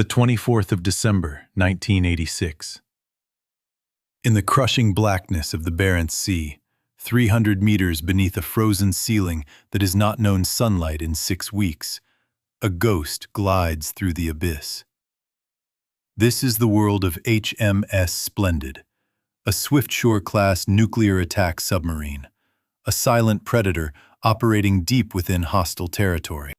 The 24th of December, 1986. In the crushing blackness of the Barents Sea, 300 meters beneath a frozen ceiling that has not known sunlight in 6 weeks, a ghost glides through the abyss. This is the world of HMS Splendid, a Swiftshore-class nuclear attack submarine, a silent predator operating deep within hostile territory.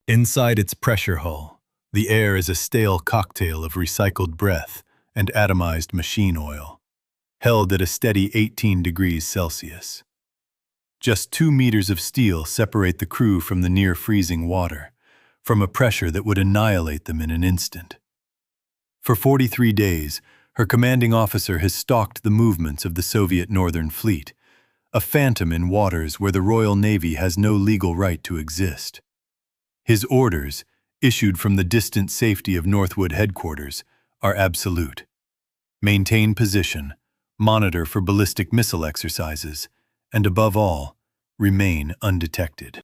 Inside its pressure hull, the air is a stale cocktail of recycled breath and atomized machine oil, held at a steady 18 degrees Celsius. Just 2 meters of steel separate the crew from the near-freezing water, from a pressure that would annihilate them in an instant. For 43 days, her commanding officer has stalked the movements of the Soviet Northern Fleet, a phantom in waters where the Royal Navy has no legal right to exist. His orders, issued from the distant safety of Northwood headquarters, are absolute. Maintain position, monitor for ballistic missile exercises, and above all, remain undetected.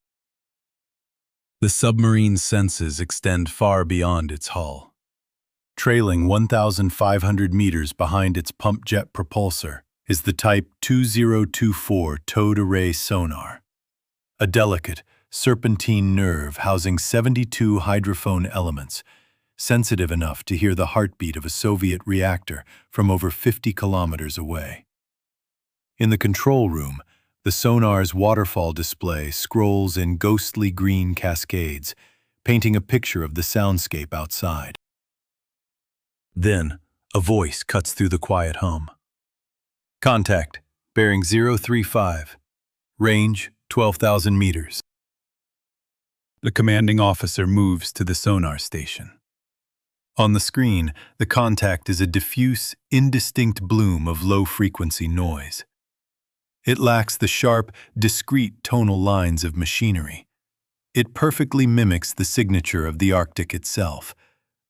The submarine's senses extend far beyond its hull. Trailing 1,500 meters behind its pump jet propulsor is the Type 2024 towed array sonar, a delicate, serpentine nerve housing 72 hydrophone elements, sensitive enough to hear the heartbeat of a Soviet reactor from over 50 kilometers away. In the control room, the sonar's waterfall display scrolls in ghostly green cascades, painting a picture of the soundscape outside. Then, a voice cuts through the quiet hum. Contact, bearing 035, range 12,000 meters. The commanding officer moves to the sonar station. On the screen, the contact is a diffuse, indistinct bloom of low-frequency noise. It lacks the sharp, discrete tonal lines of machinery. It perfectly mimics the signature of the Arctic itself,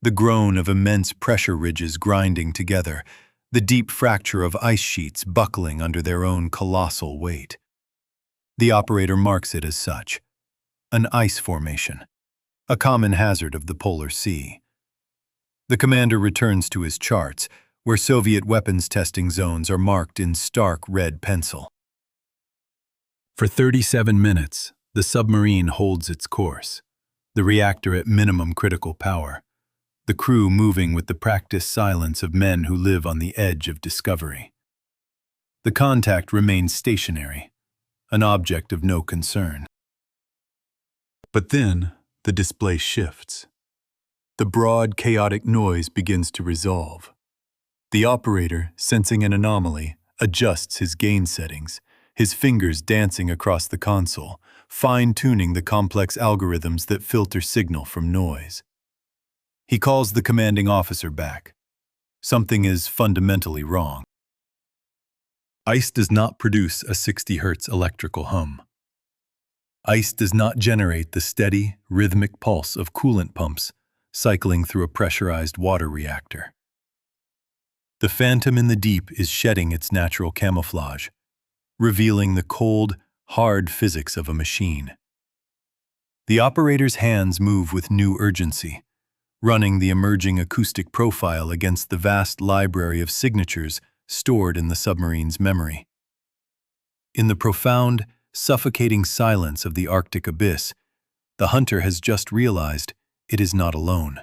the groan of immense pressure ridges grinding together, the deep fracture of ice sheets buckling under their own colossal weight. The operator marks it as such. An ice formation, a common hazard of the Polar Sea. The commander returns to his charts, where Soviet weapons testing zones are marked in stark red pencil. For 37 minutes, the submarine holds its course, the reactor at minimum critical power, the crew moving with the practiced silence of men who live on the edge of discovery. The contact remains stationary, an object of no concern. But then, the display shifts. The broad, chaotic noise begins to resolve. The operator, sensing an anomaly, adjusts his gain settings, his fingers dancing across the console, fine-tuning the complex algorithms that filter signal from noise. He calls the commanding officer back. Something is fundamentally wrong. Ice does not produce a 60 Hz electrical hum. Ice does not generate the steady, rhythmic pulse of coolant pumps cycling through a pressurized water reactor. The phantom in the deep is shedding its natural camouflage, revealing the cold, hard physics of a machine. The operator's hands move with new urgency, running the emerging acoustic profile against the vast library of signatures stored in the submarine's memory. In the profound, suffocating silence of the Arctic abyss, the hunter has just realized it is not alone.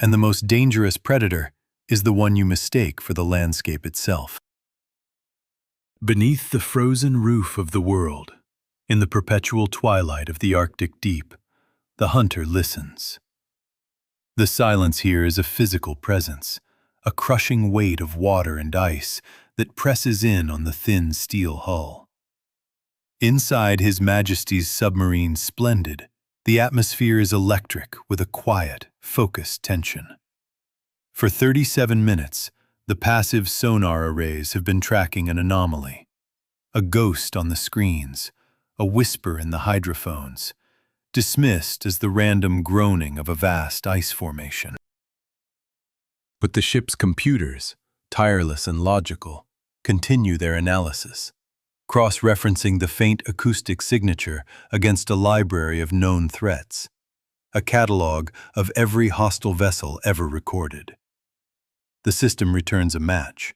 And the most dangerous predator is the one you mistake for the landscape itself. Beneath the frozen roof of the world, in the perpetual twilight of the Arctic deep, the hunter listens. The silence here is a physical presence, a crushing weight of water and ice that presses in on the thin steel hull. Inside His Majesty's submarine Splendid, the atmosphere is electric with a quiet, focused tension. For 37 minutes, the passive sonar arrays have been tracking an anomaly. A ghost on the screens, a whisper in the hydrophones, dismissed as the random groaning of a vast ice formation. But the ship's computers, tireless and logical, continue their analysis, cross-referencing the faint acoustic signature against a library of known threats. a catalog of every hostile vessel ever recorded. The system returns a match.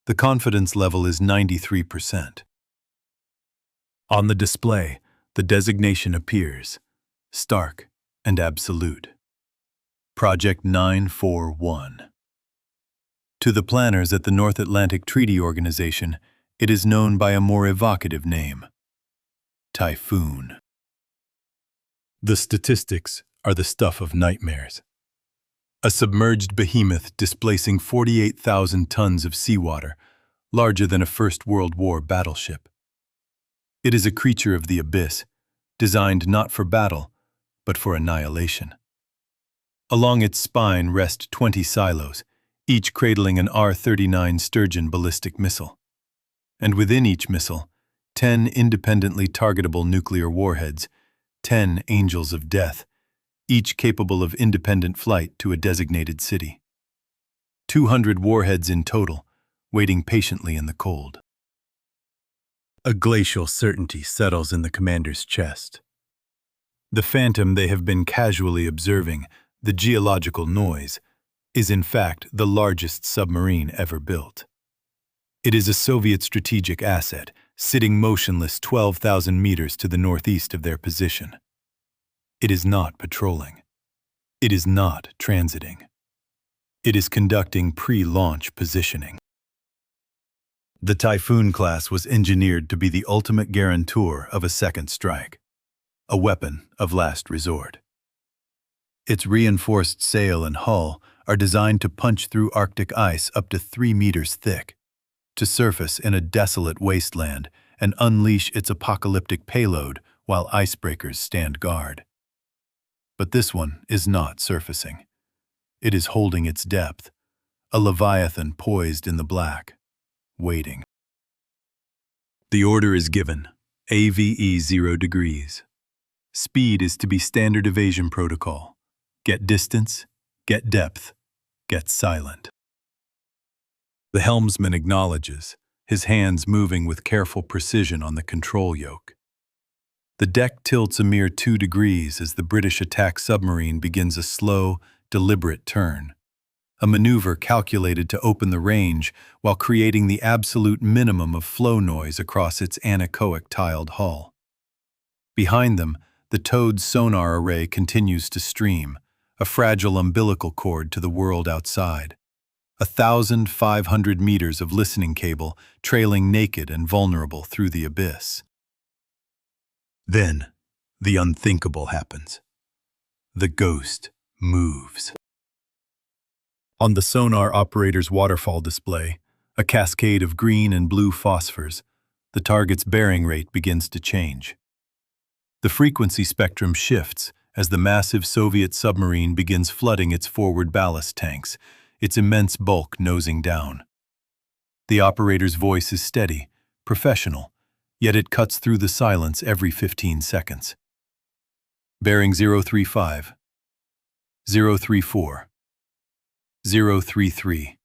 The confidence level is 93%. On the display, the designation appears, stark and absolute. Project 941. To the planners at the North Atlantic Treaty Organization, it is known by a more evocative name: Typhoon. The statistics are the stuff of nightmares. A submerged behemoth displacing 48,000 tons of seawater, larger than a First World War battleship. It is a creature of the abyss, designed not for battle, but for annihilation. Along its spine rest 20 silos, each cradling an R-39 Sturgeon ballistic missile. And within each missile, 10 independently targetable nuclear warheads, 10 angels of death, each capable of independent flight to a designated city. 200 warheads in total, waiting patiently in the cold. A glacial certainty settles in the commander's chest. The phantom they have been casually observing, the geological noise, is in fact the largest submarine ever built. It is a Soviet strategic asset, sitting motionless 12,000 meters to the northeast of their position. It is not patrolling. It is not transiting. It is conducting pre-launch positioning. The Typhoon class was engineered to be the ultimate guarantor of a second strike, a weapon of last resort. Its reinforced sail and hull are designed to punch through Arctic ice up to 3 meters thick, to surface in a desolate wasteland and unleash its apocalyptic payload while icebreakers stand guard. But this one is not surfacing. It is holding its depth, a leviathan poised in the black, waiting. The order is given, AVE 0 degrees. Speed is to be standard evasion protocol. Get distance, get depth, get silent. The helmsman acknowledges, his hands moving with careful precision on the control yoke. The deck tilts a mere 2 degrees as the British attack submarine begins a slow, deliberate turn, a maneuver calculated to open the range while creating the absolute minimum of flow noise across its anechoic tiled hull. Behind them, the towed sonar array continues to stream, a fragile umbilical cord to the world outside. 1,500 meters of listening cable trailing naked and vulnerable through the abyss. Then, the unthinkable happens. The ghost moves. On the sonar operator's waterfall display, a cascade of green and blue phosphors, the target's bearing rate begins to change. The frequency spectrum shifts as the massive Soviet submarine begins flooding its forward ballast tanks, its immense bulk nosing down. The operator's voice is steady, professional, yet it cuts through the silence every 15 seconds. Bearing 035, 034, 033.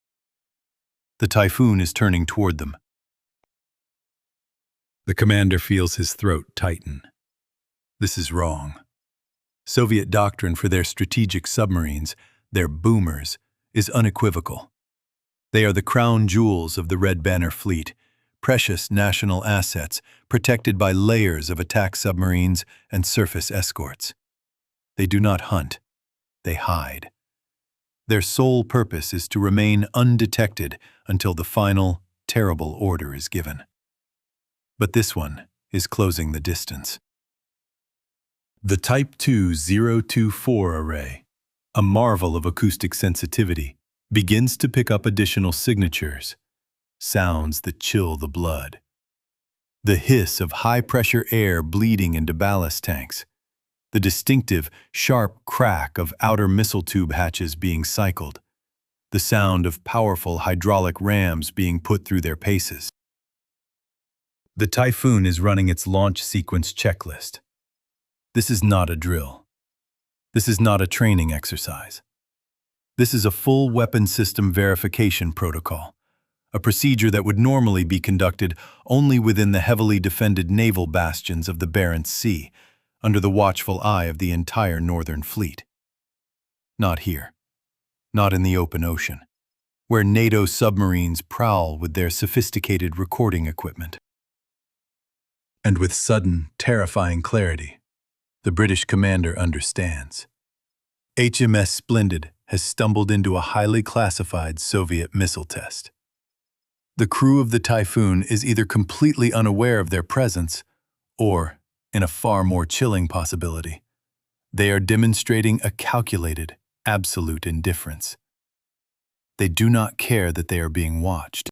The Typhoon is turning toward them. The commander feels his throat tighten. This is wrong. Soviet doctrine for their strategic submarines, their boomers, is unequivocal. They are the crown jewels of the Red Banner Fleet, precious national assets protected by layers of attack submarines and surface escorts. They do not hunt, they hide. Their sole purpose is to remain undetected until the final, terrible order is given. But this one is closing the distance. The Type 2 024 array, a marvel of acoustic sensitivity, begins to pick up additional signatures, sounds that chill the blood. The hiss of high-pressure air bleeding into ballast tanks, the distinctive, sharp crack of outer missile tube hatches being cycled, the sound of powerful hydraulic rams being put through their paces. The Typhoon is running its launch sequence checklist. This is not a drill. This is not a training exercise. This is a full weapon system verification protocol, a procedure that would normally be conducted only within the heavily defended naval bastions of the Barents Sea, under the watchful eye of the entire Northern Fleet. Not here. Not in the open ocean, where NATO submarines prowl with their sophisticated recording equipment. And with sudden, terrifying clarity, the British commander understands. HMS Splendid has stumbled into a highly classified Soviet missile test. The crew of the Typhoon is either completely unaware of their presence, or, in a far more chilling possibility, they are demonstrating a calculated, absolute indifference. They do not care that they are being watched.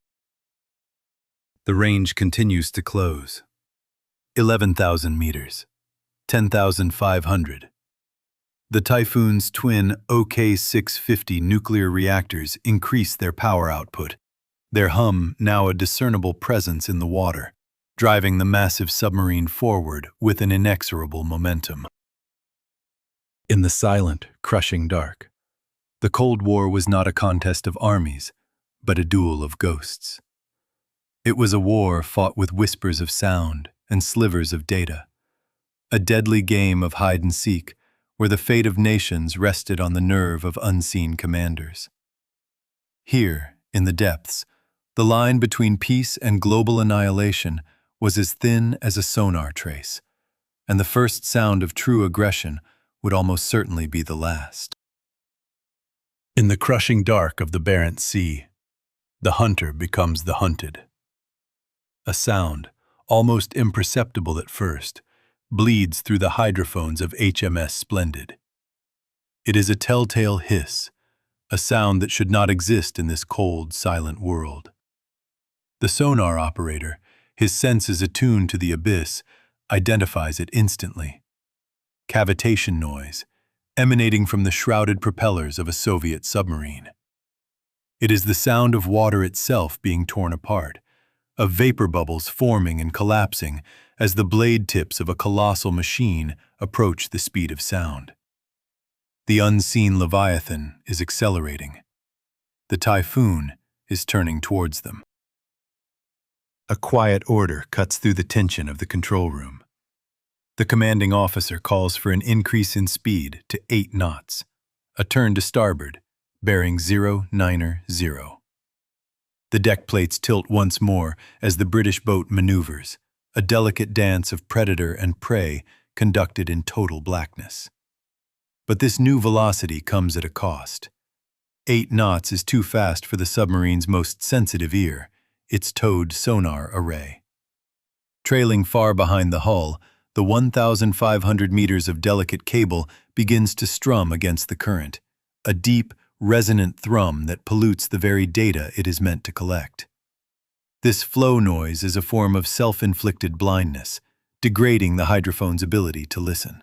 The range continues to close. 11,000 meters, 10,500. The Typhoon's twin OK-650 nuclear reactors increase their power output, their hum now a discernible presence in the water, driving the massive submarine forward with an inexorable momentum. In the silent, crushing dark, the Cold War was not a contest of armies, but a duel of ghosts. It was a war fought with whispers of sound and slivers of data, a deadly game of hide-and-seek where the fate of nations rested on the nerve of unseen commanders. Here, in the depths, the line between peace and global annihilation was as thin as a sonar trace, and the first sound of true aggression would almost certainly be the last. In the crushing dark of the Barents Sea, the hunter becomes the hunted. A sound, almost imperceptible at first, bleeds through the hydrophones of HMS Splendid. It is a telltale hiss, a sound that should not exist in this cold, silent world. The sonar operator, his senses attuned to the abyss, identifies it instantly. Cavitation noise, emanating from the shrouded propellers of a Soviet submarine. It is the sound of water itself being torn apart, of vapor bubbles forming and collapsing as the blade tips of a colossal machine approach the speed of sound. The unseen Leviathan is accelerating. The Typhoon is turning towards them. A quiet order cuts through the tension of the control room. The commanding officer calls for an increase in speed to 8 knots, a turn to starboard, bearing 090. The deck plates tilt once more as the British boat maneuvers, a delicate dance of predator and prey conducted in total blackness. But this new velocity comes at a cost. 8 knots is too fast for the submarine's most sensitive ear, its towed sonar array. Trailing far behind the hull, the 1,500 meters of delicate cable begins to strum against the current, a deep, resonant thrum that pollutes the very data it is meant to collect. This flow noise is a form of self-inflicted blindness, degrading the hydrophone's ability to listen.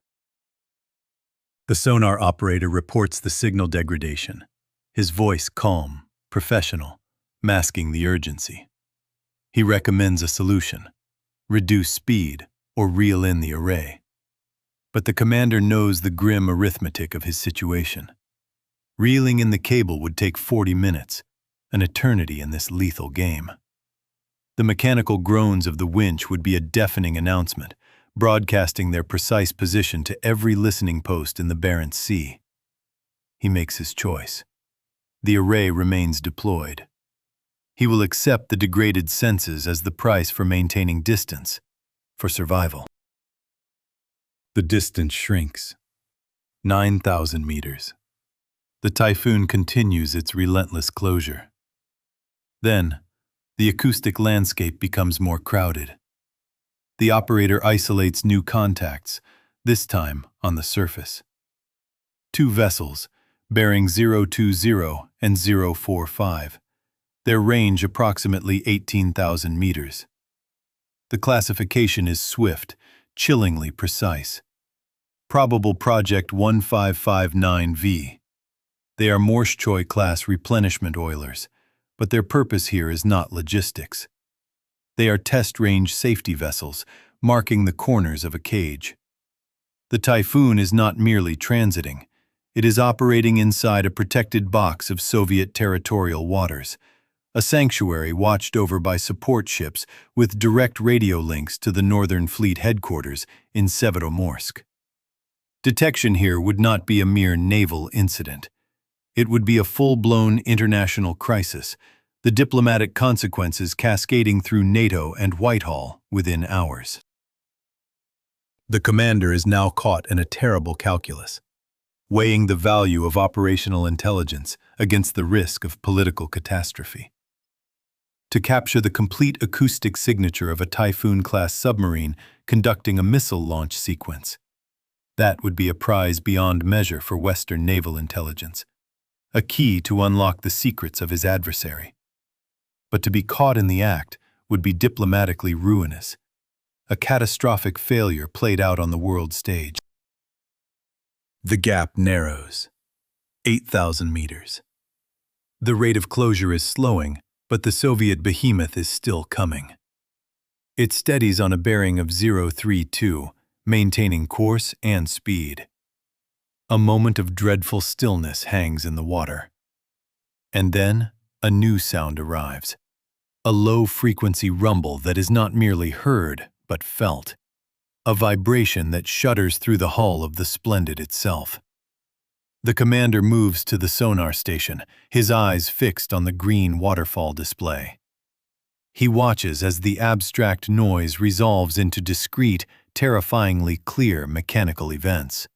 The sonar operator reports the signal degradation, his voice calm, professional, masking the urgency. He recommends a solution: reduce speed or reel in the array. But the commander knows the grim arithmetic of his situation. Reeling in the cable would take 40 minutes, an eternity in this lethal game. The mechanical groans of the winch would be a deafening announcement, broadcasting their precise position to every listening post in the Barents Sea. He makes his choice. The array remains deployed. He will accept the degraded senses as the price for maintaining distance, for survival. The distance shrinks. 9,000 meters. The Typhoon continues its relentless closure. Then, the acoustic landscape becomes more crowded. The operator isolates new contacts, this time on the surface. 2 vessels, bearing 020 and 045. Their range approximately 18,000 meters. The classification is swift, chillingly precise. Probable Project 1559V. They are Morschoi-class replenishment oilers, but their purpose here is not logistics. They are test-range safety vessels, marking the corners of a cage. The Typhoon is not merely transiting. It is operating inside a protected box of Soviet territorial waters, a sanctuary watched over by support ships with direct radio links to the Northern Fleet headquarters in Severomorsk. Detection here would not be a mere naval incident. It would be a full-blown international crisis, the diplomatic consequences cascading through NATO and Whitehall within hours. The commander is now caught in a terrible calculus, weighing the value of operational intelligence against the risk of political catastrophe. To capture the complete acoustic signature of a Typhoon-class submarine conducting a missile launch sequence, that would be a prize beyond measure for Western naval intelligence, a key to unlock the secrets of his adversary. But to be caught in the act would be diplomatically ruinous, a catastrophic failure played out on the world stage. The gap narrows. 8,000 meters. The rate of closure is slowing, but the Soviet behemoth is still coming. It steadies on a bearing of 032, maintaining course and speed. A moment of dreadful stillness hangs in the water. And then a new sound arrives. A low-frequency rumble that is not merely heard, but felt. A vibration that shudders through the hull of the Splendid itself. The commander moves to the sonar station, his eyes fixed on the green waterfall display. He watches as the abstract noise resolves into discrete, terrifyingly clear mechanical events.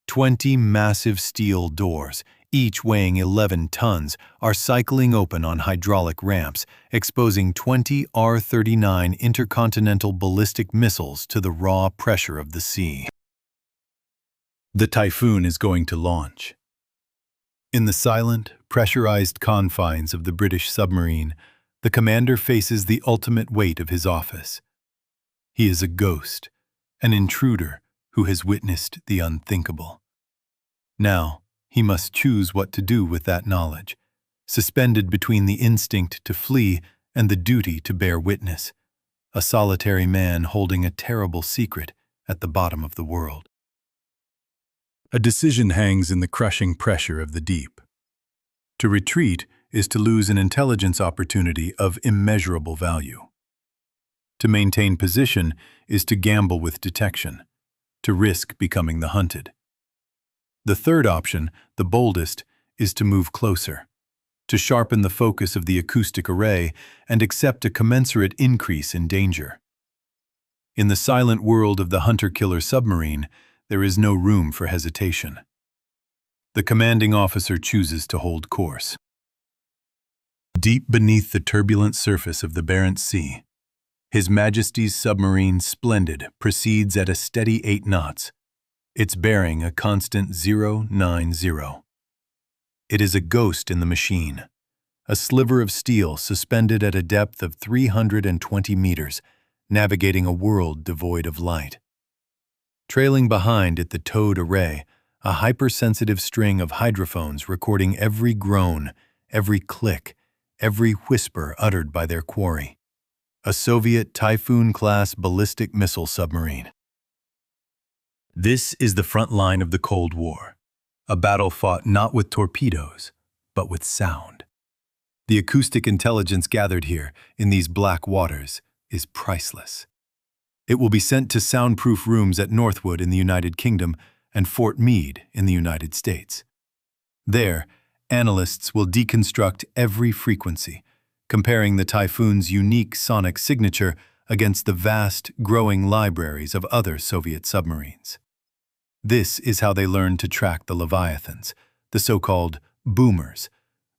20 massive steel doors, each weighing 11 tons, are cycling open on hydraulic ramps, exposing 20 R-39 intercontinental ballistic missiles to the raw pressure of the sea. The Typhoon is going to launch. In the silent, pressurized confines of the British submarine, the commander faces the ultimate weight of his office. He is a ghost, an intruder who has witnessed the unthinkable. Now, he must choose what to do with that knowledge, suspended between the instinct to flee and the duty to bear witness, a solitary man holding a terrible secret at the bottom of the world. A decision hangs in the crushing pressure of the deep. To retreat is to lose an intelligence opportunity of immeasurable value. To maintain position is to gamble with detection, to risk becoming the hunted. The third option, the boldest, is to move closer, to sharpen the focus of the acoustic array and accept a commensurate increase in danger. In the silent world of the hunter-killer submarine, there is no room for hesitation. The commanding officer chooses to hold course. Deep beneath the turbulent surface of the Barents Sea, His Majesty's submarine Splendid proceeds at a steady 8 knots, its bearing a constant 090. It is a ghost in the machine, a sliver of steel suspended at a depth of 320 meters, navigating a world devoid of light. Trailing behind it the towed array, a hypersensitive string of hydrophones recording every groan, every click, every whisper uttered by their quarry. A Soviet Typhoon-class ballistic missile submarine. This is the front line of the Cold War, a battle fought not with torpedoes, but with sound. The acoustic intelligence gathered here, in these black waters, is priceless. It will be sent to soundproof rooms at Northwood in the United Kingdom and Fort Meade in the United States. There, analysts will deconstruct every frequency, comparing the Typhoon's unique sonic signature against the vast, growing libraries of other Soviet submarines. This is how they learned to track the Leviathans, the so-called boomers,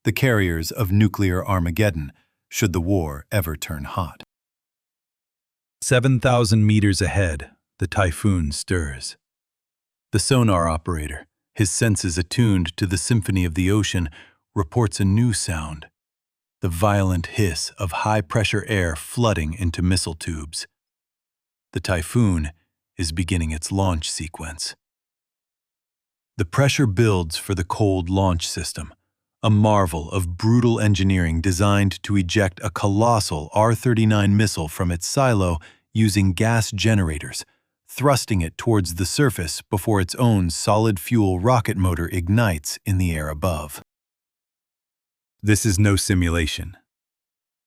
the carriers of nuclear Armageddon, should the war ever turn hot. 7,000 meters ahead, the Typhoon stirs. The sonar operator, his senses attuned to the symphony of the ocean, reports a new sound, the violent hiss of high-pressure air flooding into missile tubes. The Typhoon is beginning its launch sequence. The pressure builds for the cold launch system, a marvel of brutal engineering designed to eject a colossal R-39 missile from its silo using gas generators, thrusting it towards the surface before its own solid-fuel rocket motor ignites in the air above. This is no simulation.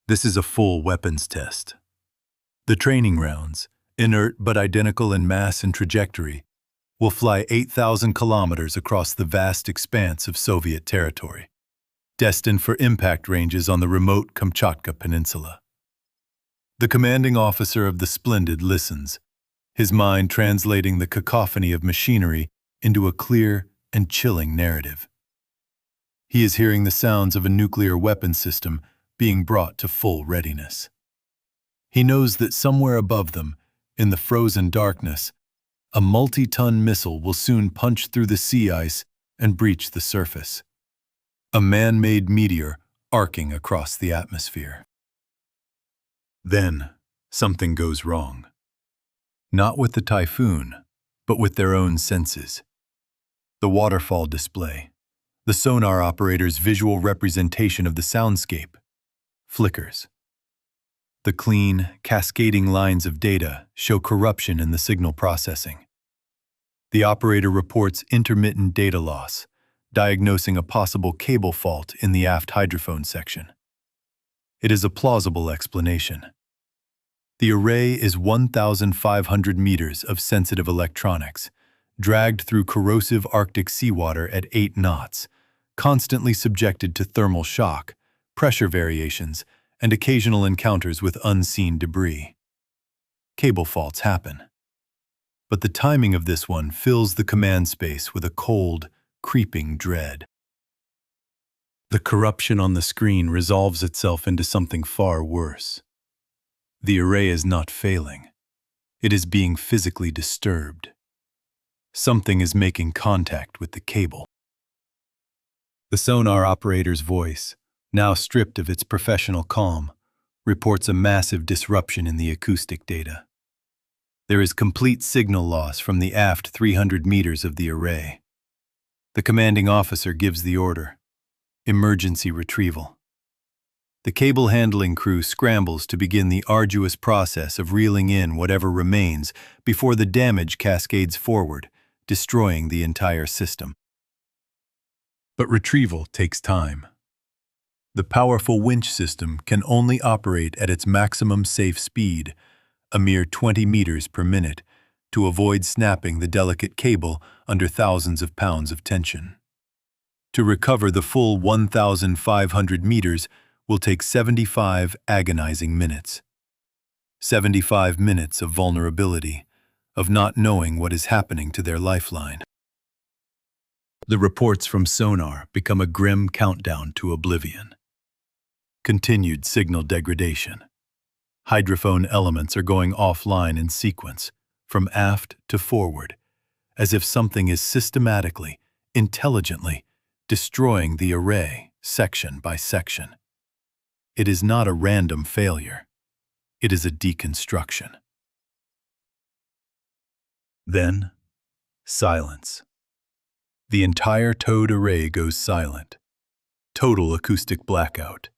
This is a full weapons test. The training rounds, inert but identical in mass and trajectory, will fly 8,000 kilometers across the vast expanse of Soviet territory, destined for impact ranges on the remote Kamchatka Peninsula. The commanding officer of the Splendid listens, his mind translating the cacophony of machinery into a clear and chilling narrative. He is hearing the sounds of a nuclear weapon system being brought to full readiness. He knows that somewhere above them, in the frozen darkness, a multi-ton missile will soon punch through the sea ice and breach the surface. A man-made meteor arcing across the atmosphere. Then, something goes wrong. Not with the typhoon, but with their own senses. The waterfall display, the sonar operator's visual representation of the soundscape, flickers. The clean, cascading lines of data show corruption in the signal processing. The operator reports intermittent data loss, diagnosing a possible cable fault in the aft hydrophone section. It is a plausible explanation. The array is 1,500 meters of sensitive electronics, dragged through corrosive Arctic seawater at 8 knots, constantly subjected to thermal shock, pressure variations, and occasional encounters with unseen debris. Cable faults happen. But the timing of this one fills the command space with a cold, creeping dread. The corruption on the screen resolves itself into something far worse. The array is not failing. It is being physically disturbed. Something is making contact with the cable. The sonar operator's voice, now stripped of its professional calm, reports a massive disruption in the acoustic data. There is complete signal loss from the aft 300 meters of the array. The commanding officer gives the order: emergency retrieval. The cable handling crew scrambles to begin the arduous process of reeling in whatever remains before the damage cascades forward, destroying the entire system. But retrieval takes time. The powerful winch system can only operate at its maximum safe speed, a mere 20 meters per minute, to avoid snapping the delicate cable under thousands of pounds of tension. To recover the full 1,500 meters will take 75 agonizing minutes. 75 minutes of vulnerability, of not knowing what is happening to their lifeline. The reports from sonar become a grim countdown to oblivion. Continued signal degradation. Hydrophone elements are going offline in sequence, from aft to forward, as if something is systematically, intelligently, destroying the array section by section. It is not a random failure. It is a deconstruction. Then, silence. The entire towed array goes silent. Total acoustic blackout.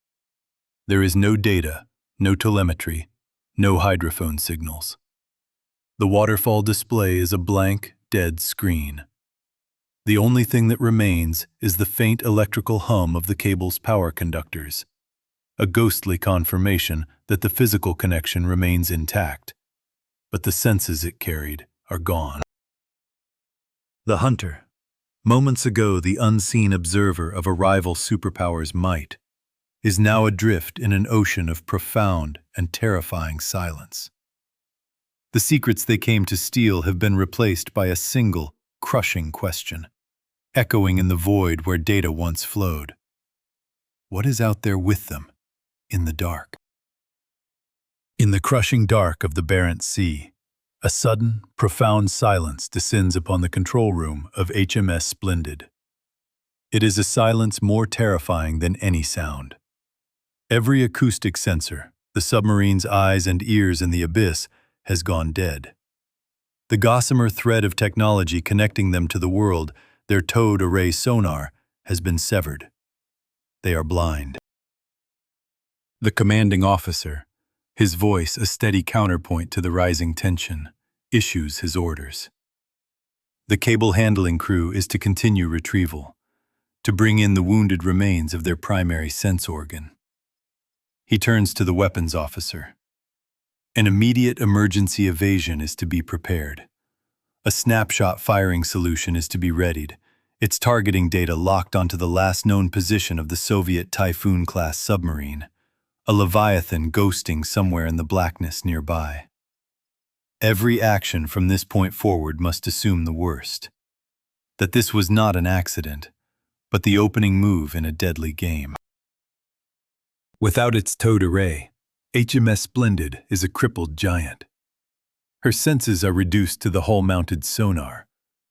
There is no data, no telemetry, no hydrophone signals. The waterfall display is a blank, dead screen. The only thing that remains is the faint electrical hum of the cable's power conductors, a ghostly confirmation that the physical connection remains intact, but the senses it carried are gone. The hunter, moments ago the unseen observer of a rival superpower's might, is now adrift in an ocean of profound and terrifying silence. The secrets they came to steal have been replaced by a single, crushing question, echoing in the void where data once flowed. What is out there with them, in the dark? In the crushing dark of the Barents Sea, a sudden, profound silence descends upon the control room of HMS Splendid. It is a silence more terrifying than any sound. Every acoustic sensor, the submarine's eyes and ears in the abyss, has gone dead. The gossamer thread of technology connecting them to the world, their towed array sonar, has been severed. They are blind. The commanding officer, his voice a steady counterpoint to the rising tension, issues his orders. The cable handling crew is to continue retrieval, to bring in the wounded remains of their primary sense organ. He turns to the weapons officer. An immediate emergency evasion is to be prepared. A snapshot firing solution is to be readied, its targeting data locked onto the last known position of the Soviet Typhoon-class submarine, a Leviathan ghosting somewhere in the blackness nearby. Every action from this point forward must assume the worst. That this was not an accident, but the opening move in a deadly game. Without its towed array, HMS Splendid is a crippled giant. Her senses are reduced to the hull-mounted sonar,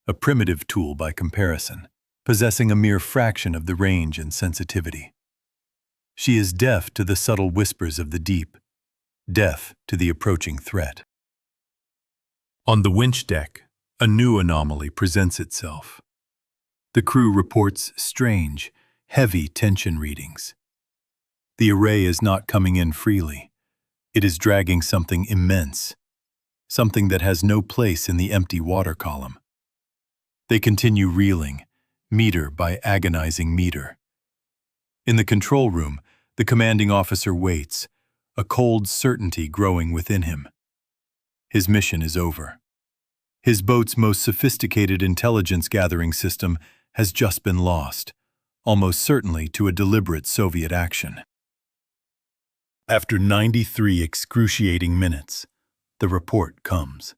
a primitive tool by comparison, possessing a mere fraction of the range and sensitivity. She is deaf to the subtle whispers of the deep, deaf to the approaching threat. On the winch deck, a new anomaly presents itself. The crew reports strange, heavy tension readings. The array is not coming in freely. It is dragging something immense, something that has no place in the empty water column. They continue reeling, meter by agonizing meter. In the control room, the commanding officer waits, a cold certainty growing within him. His mission is over. His boat's most sophisticated intelligence-gathering system has just been lost, almost certainly to a deliberate Soviet action. After 93 excruciating minutes, the report comes.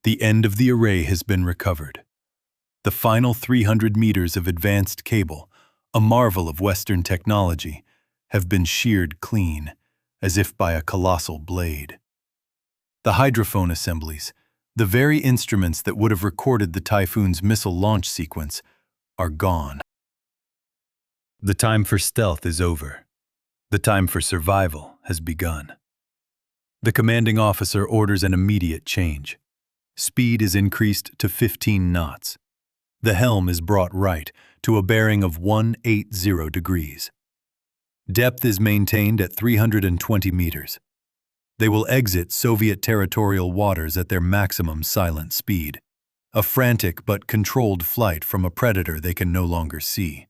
The end of the array has been recovered. The final 300 meters of advanced cable, a marvel of Western technology, have been sheared clean, as if by a colossal blade. The hydrophone assemblies, the very instruments that would have recorded the Typhoon's missile launch sequence, are gone. The time for stealth is over. The time for survival has begun. The commanding officer orders an immediate change. Speed is increased to 15 knots. The helm is brought right to a bearing of 180 degrees. Depth is maintained at 320 meters. They will exit Soviet territorial waters at their maximum silent speed, a frantic but controlled flight from a predator they can no longer see.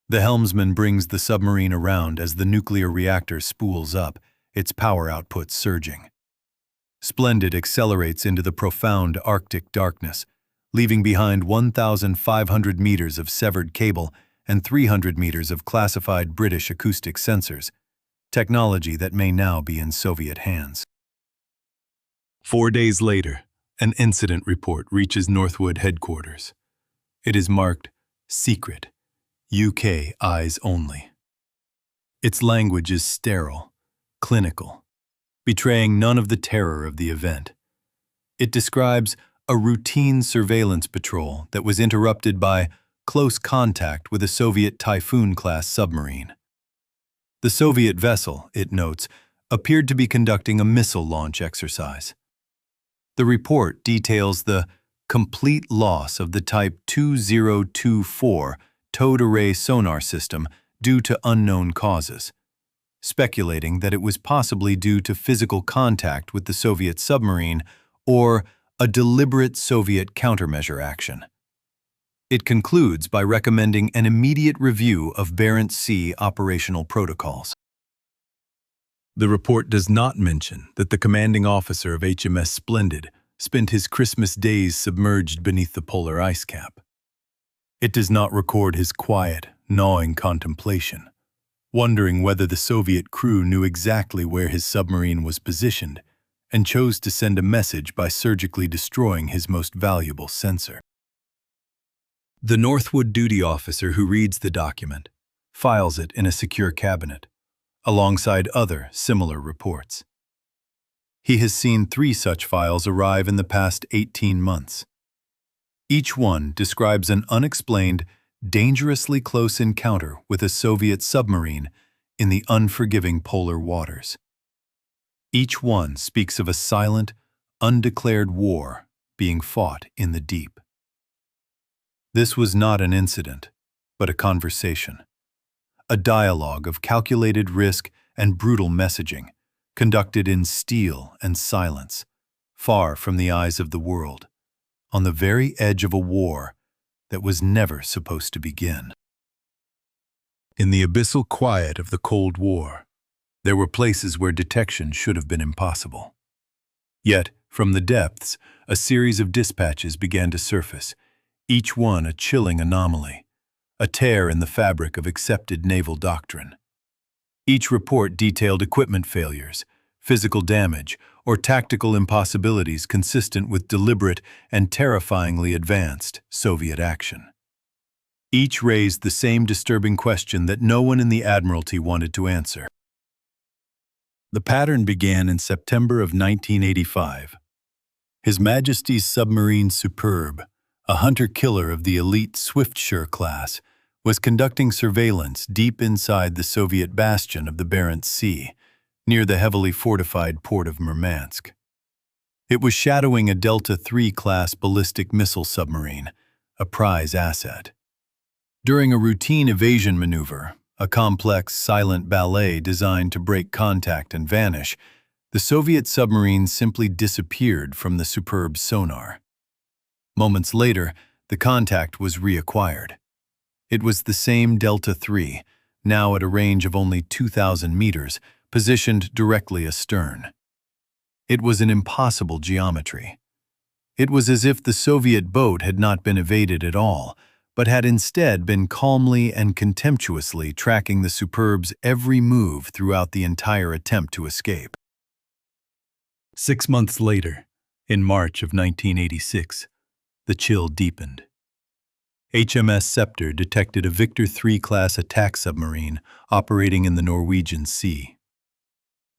The helmsman brings the submarine around as the nuclear reactor spools up, its power output surging. Splendid accelerates into the profound Arctic darkness, leaving behind 1,500 meters of severed cable and 300 meters of classified British acoustic sensors, technology that may now be in Soviet hands. 4 days later, an incident report reaches Northwood headquarters. It is marked Secret, UK Eyes Only. Its language is sterile, clinical, betraying none of the terror of the event. It describes a routine surveillance patrol that was interrupted by close contact with a Soviet Typhoon-class submarine. The Soviet vessel, it notes, appeared to be conducting a missile launch exercise. The report details the complete loss of the Type 2024 towed array sonar system due to unknown causes, speculating that it was possibly due to physical contact with the Soviet submarine or a deliberate Soviet countermeasure action. It concludes by recommending an immediate review of Barents Sea operational protocols. The report does not mention that the commanding officer of HMS Splendid spent his Christmas days submerged beneath the polar ice cap. It does not record his quiet, gnawing contemplation, wondering whether the Soviet crew knew exactly where his submarine was positioned and chose to send a message by surgically destroying his most valuable sensor. The Northwood duty officer who reads the document files it in a secure cabinet, alongside other similar reports. He has seen 3 such files arrive in the past 18 months. Each one describes an unexplained, dangerously close encounter with a Soviet submarine in the unforgiving polar waters. Each one speaks of a silent, undeclared war being fought in the deep. This was not an incident, but a conversation, a dialogue of calculated risk and brutal messaging, conducted in steel and silence, far from the eyes of the world, on the very edge of a war that was never supposed to begin. In the abyssal quiet of the Cold War, there were places where detection should have been impossible. Yet, From the depths, a series of dispatches began to surface, each one a chilling anomaly, a tear in the fabric of accepted naval doctrine. Each report detailed equipment failures, physical damage, or tactical impossibilities consistent with deliberate and terrifyingly advanced Soviet action. Each raised the same disturbing question that no one in the Admiralty wanted to answer. The pattern began in September of 1985. His Majesty's Submarine Superb, a hunter-killer of the elite Swiftsure class, was conducting surveillance deep inside the Soviet bastion of the Barents Sea, near the heavily fortified port of Murmansk. It was shadowing a Delta III class ballistic missile submarine, a prize asset. During a routine evasion maneuver, a complex, silent ballet designed to break contact and vanish, the Soviet submarine simply disappeared from the Superb's sonar. Moments later, the contact was reacquired. It was the same Delta III, now at a range of only 2,000 meters, positioned directly astern. It was an impossible geometry. It was as if the Soviet boat had not been evaded at all, but had instead been calmly and contemptuously tracking the Superb's every move throughout the entire attempt to escape. 6 months later, in March of 1986, the chill deepened. HMS Scepter detected a Victor III-class attack submarine operating in the Norwegian Sea.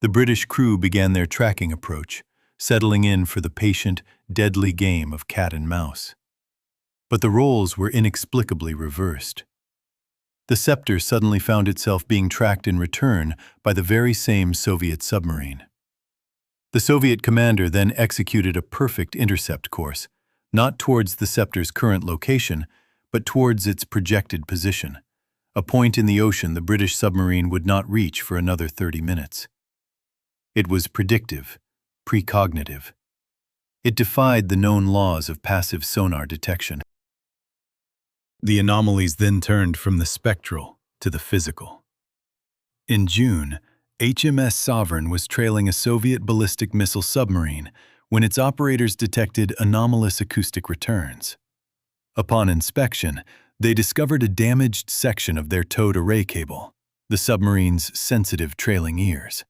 The British crew began their tracking approach, settling in for the patient, deadly game of cat and mouse. But the roles were inexplicably reversed. The Scepter suddenly found itself being tracked in return by the very same Soviet submarine. The Soviet commander then executed a perfect intercept course, not towards the Scepter's current location, but towards its projected position, a point in the ocean the British submarine would not reach for another 30 minutes. It was predictive, precognitive. It defied the known laws of passive sonar detection. The anomalies then turned from the spectral to the physical. In June, HMS Sovereign was trailing a Soviet ballistic missile submarine when its operators detected anomalous acoustic returns. Upon inspection, they discovered a damaged section of their towed array cable, the submarine's sensitive trailing ears.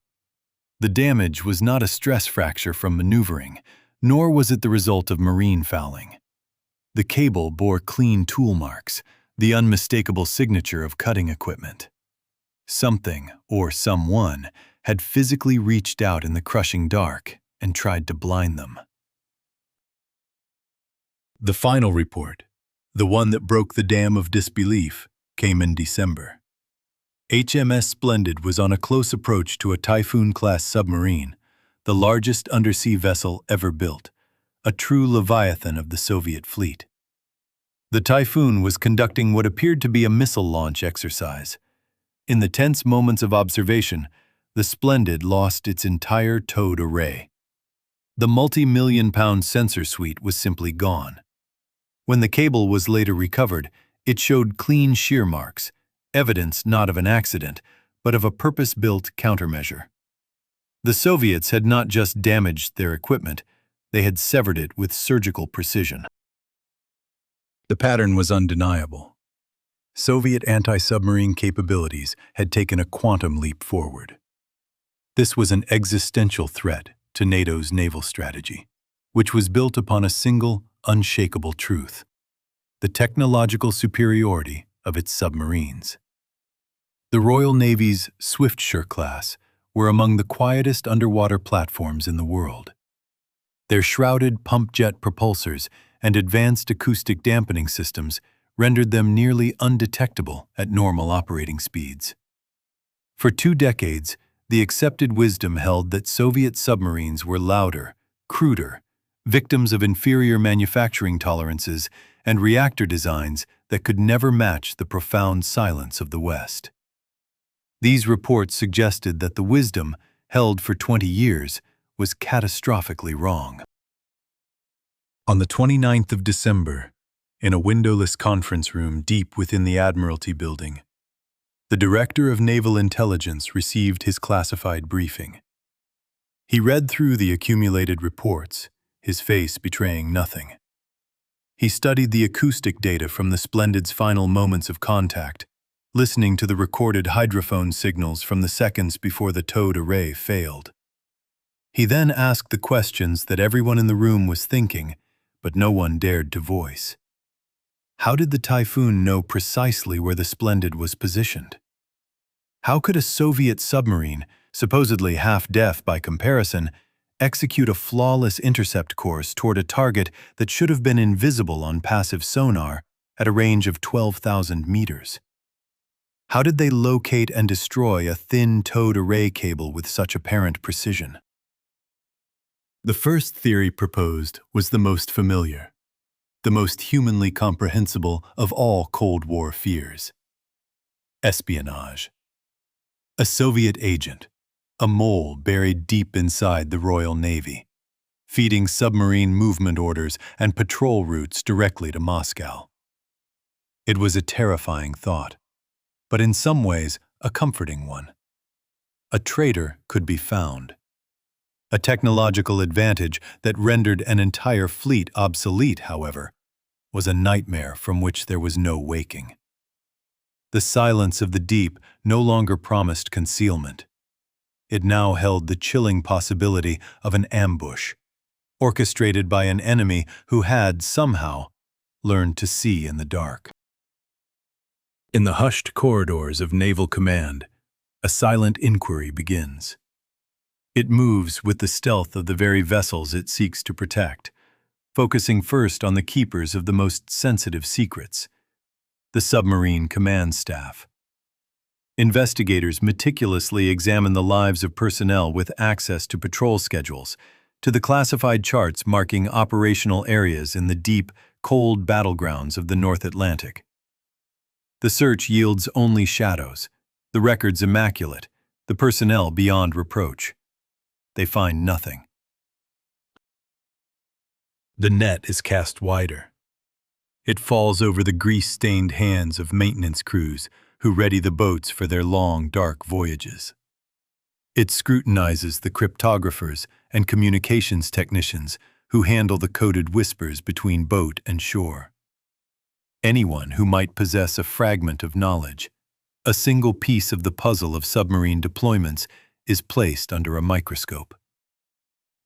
The damage was not a stress fracture from maneuvering, nor was it the result of marine fouling. The cable bore clean tool marks, the unmistakable signature of cutting equipment. Something, or someone, had physically reached out in the crushing dark and tried to blind them. The final report, the one that broke the dam of disbelief, came in December. HMS Splendid was on a close approach to a Typhoon-class submarine, the largest undersea vessel ever built, a true leviathan of the Soviet fleet. The Typhoon was conducting what appeared to be a missile launch exercise. In the tense moments of observation, the Splendid lost its entire towed array. The multi-million-pound sensor suite was simply gone. When the cable was later recovered, it showed clean shear marks, evidence not of an accident, but of a purpose-built countermeasure. The Soviets had not just damaged their equipment, they had severed it with surgical precision. The pattern was undeniable. Soviet anti-submarine capabilities had taken a quantum leap forward. This was an existential threat to NATO's naval strategy, which was built upon a single, unshakable truth: the technological superiority of its submarines. The Royal Navy's Swiftsure class were among the quietest underwater platforms in the world. Their shrouded pump-jet propulsors and advanced acoustic dampening systems rendered them nearly undetectable at normal operating speeds. For 2 decades, the accepted wisdom held that Soviet submarines were louder, cruder, victims of inferior manufacturing tolerances and reactor designs that could never match the profound silence of the West. These reports suggested that the wisdom, held for 20 years, was catastrophically wrong. On the 29th of December, in a windowless conference room deep within the Admiralty building, the Director of Naval Intelligence received his classified briefing. He read through the accumulated reports, his face betraying nothing. He studied the acoustic data from the Splendid's final moments of contact, listening to the recorded hydrophone signals from the seconds before the towed array failed. He then asked the questions that everyone in the room was thinking, but no one dared to voice. How did the Typhoon know precisely where the Splendid was positioned? How could a Soviet submarine, supposedly half-deaf by comparison, execute a flawless intercept course toward a target that should have been invisible on passive sonar at a range of 12,000 meters? How did they locate and destroy a thin towed array cable with such apparent precision? The first theory proposed was the most familiar, the most humanly comprehensible of all Cold War fears: espionage. A Soviet agent, a mole buried deep inside the Royal Navy, feeding submarine movement orders and patrol routes directly to Moscow. It was a terrifying thought, but in some ways a comforting one. A traitor could be found. A technological advantage that rendered an entire fleet obsolete, however, was a nightmare from which there was no waking. The silence of the deep no longer promised concealment. It now held the chilling possibility of an ambush, orchestrated by an enemy who had, somehow, learned to see in the dark. In the hushed corridors of Naval Command, a silent inquiry begins. It moves with the stealth of the very vessels it seeks to protect, focusing first on the keepers of the most sensitive secrets: the submarine command staff. Investigators meticulously examine the lives of personnel with access to patrol schedules, to the classified charts marking operational areas in the deep, cold battlegrounds of the North Atlantic. The search yields only shadows, the records immaculate, the personnel beyond reproach. They find nothing. The net is cast wider. It falls over the grease-stained hands of maintenance crews who ready the boats for their long, dark voyages. It scrutinizes the cryptographers and communications technicians who handle the coded whispers between boat and shore. Anyone who might possess a fragment of knowledge, a single piece of the puzzle of submarine deployments, is placed under a microscope.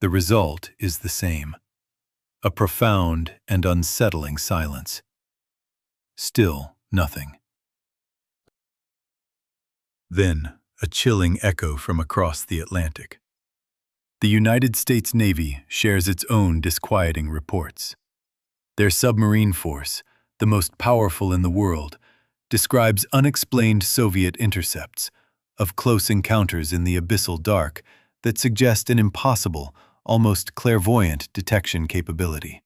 The result is the same: a profound and unsettling silence. Still nothing. Then, a chilling echo from across the Atlantic. The United States Navy shares its own disquieting reports. Their submarine force, the most powerful in the world, describes unexplained Soviet intercepts of close encounters in the abyssal dark that suggest an impossible, almost clairvoyant detection capability.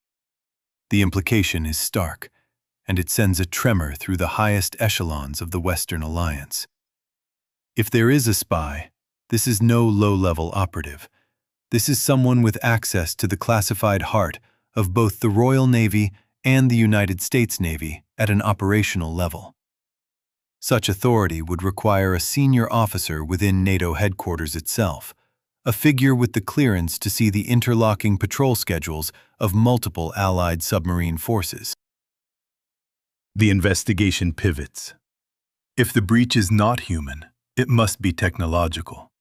The implication is stark, and it sends a tremor through the highest echelons of the Western Alliance. If there is a spy, this is no low-level operative. This is someone with access to the classified heart of both the Royal Navy and the United States Navy at an operational level. Such authority would require a senior officer within NATO headquarters itself, a figure with the clearance to see the interlocking patrol schedules of multiple Allied submarine forces. The investigation pivots. If the breach is not human, it must be technological.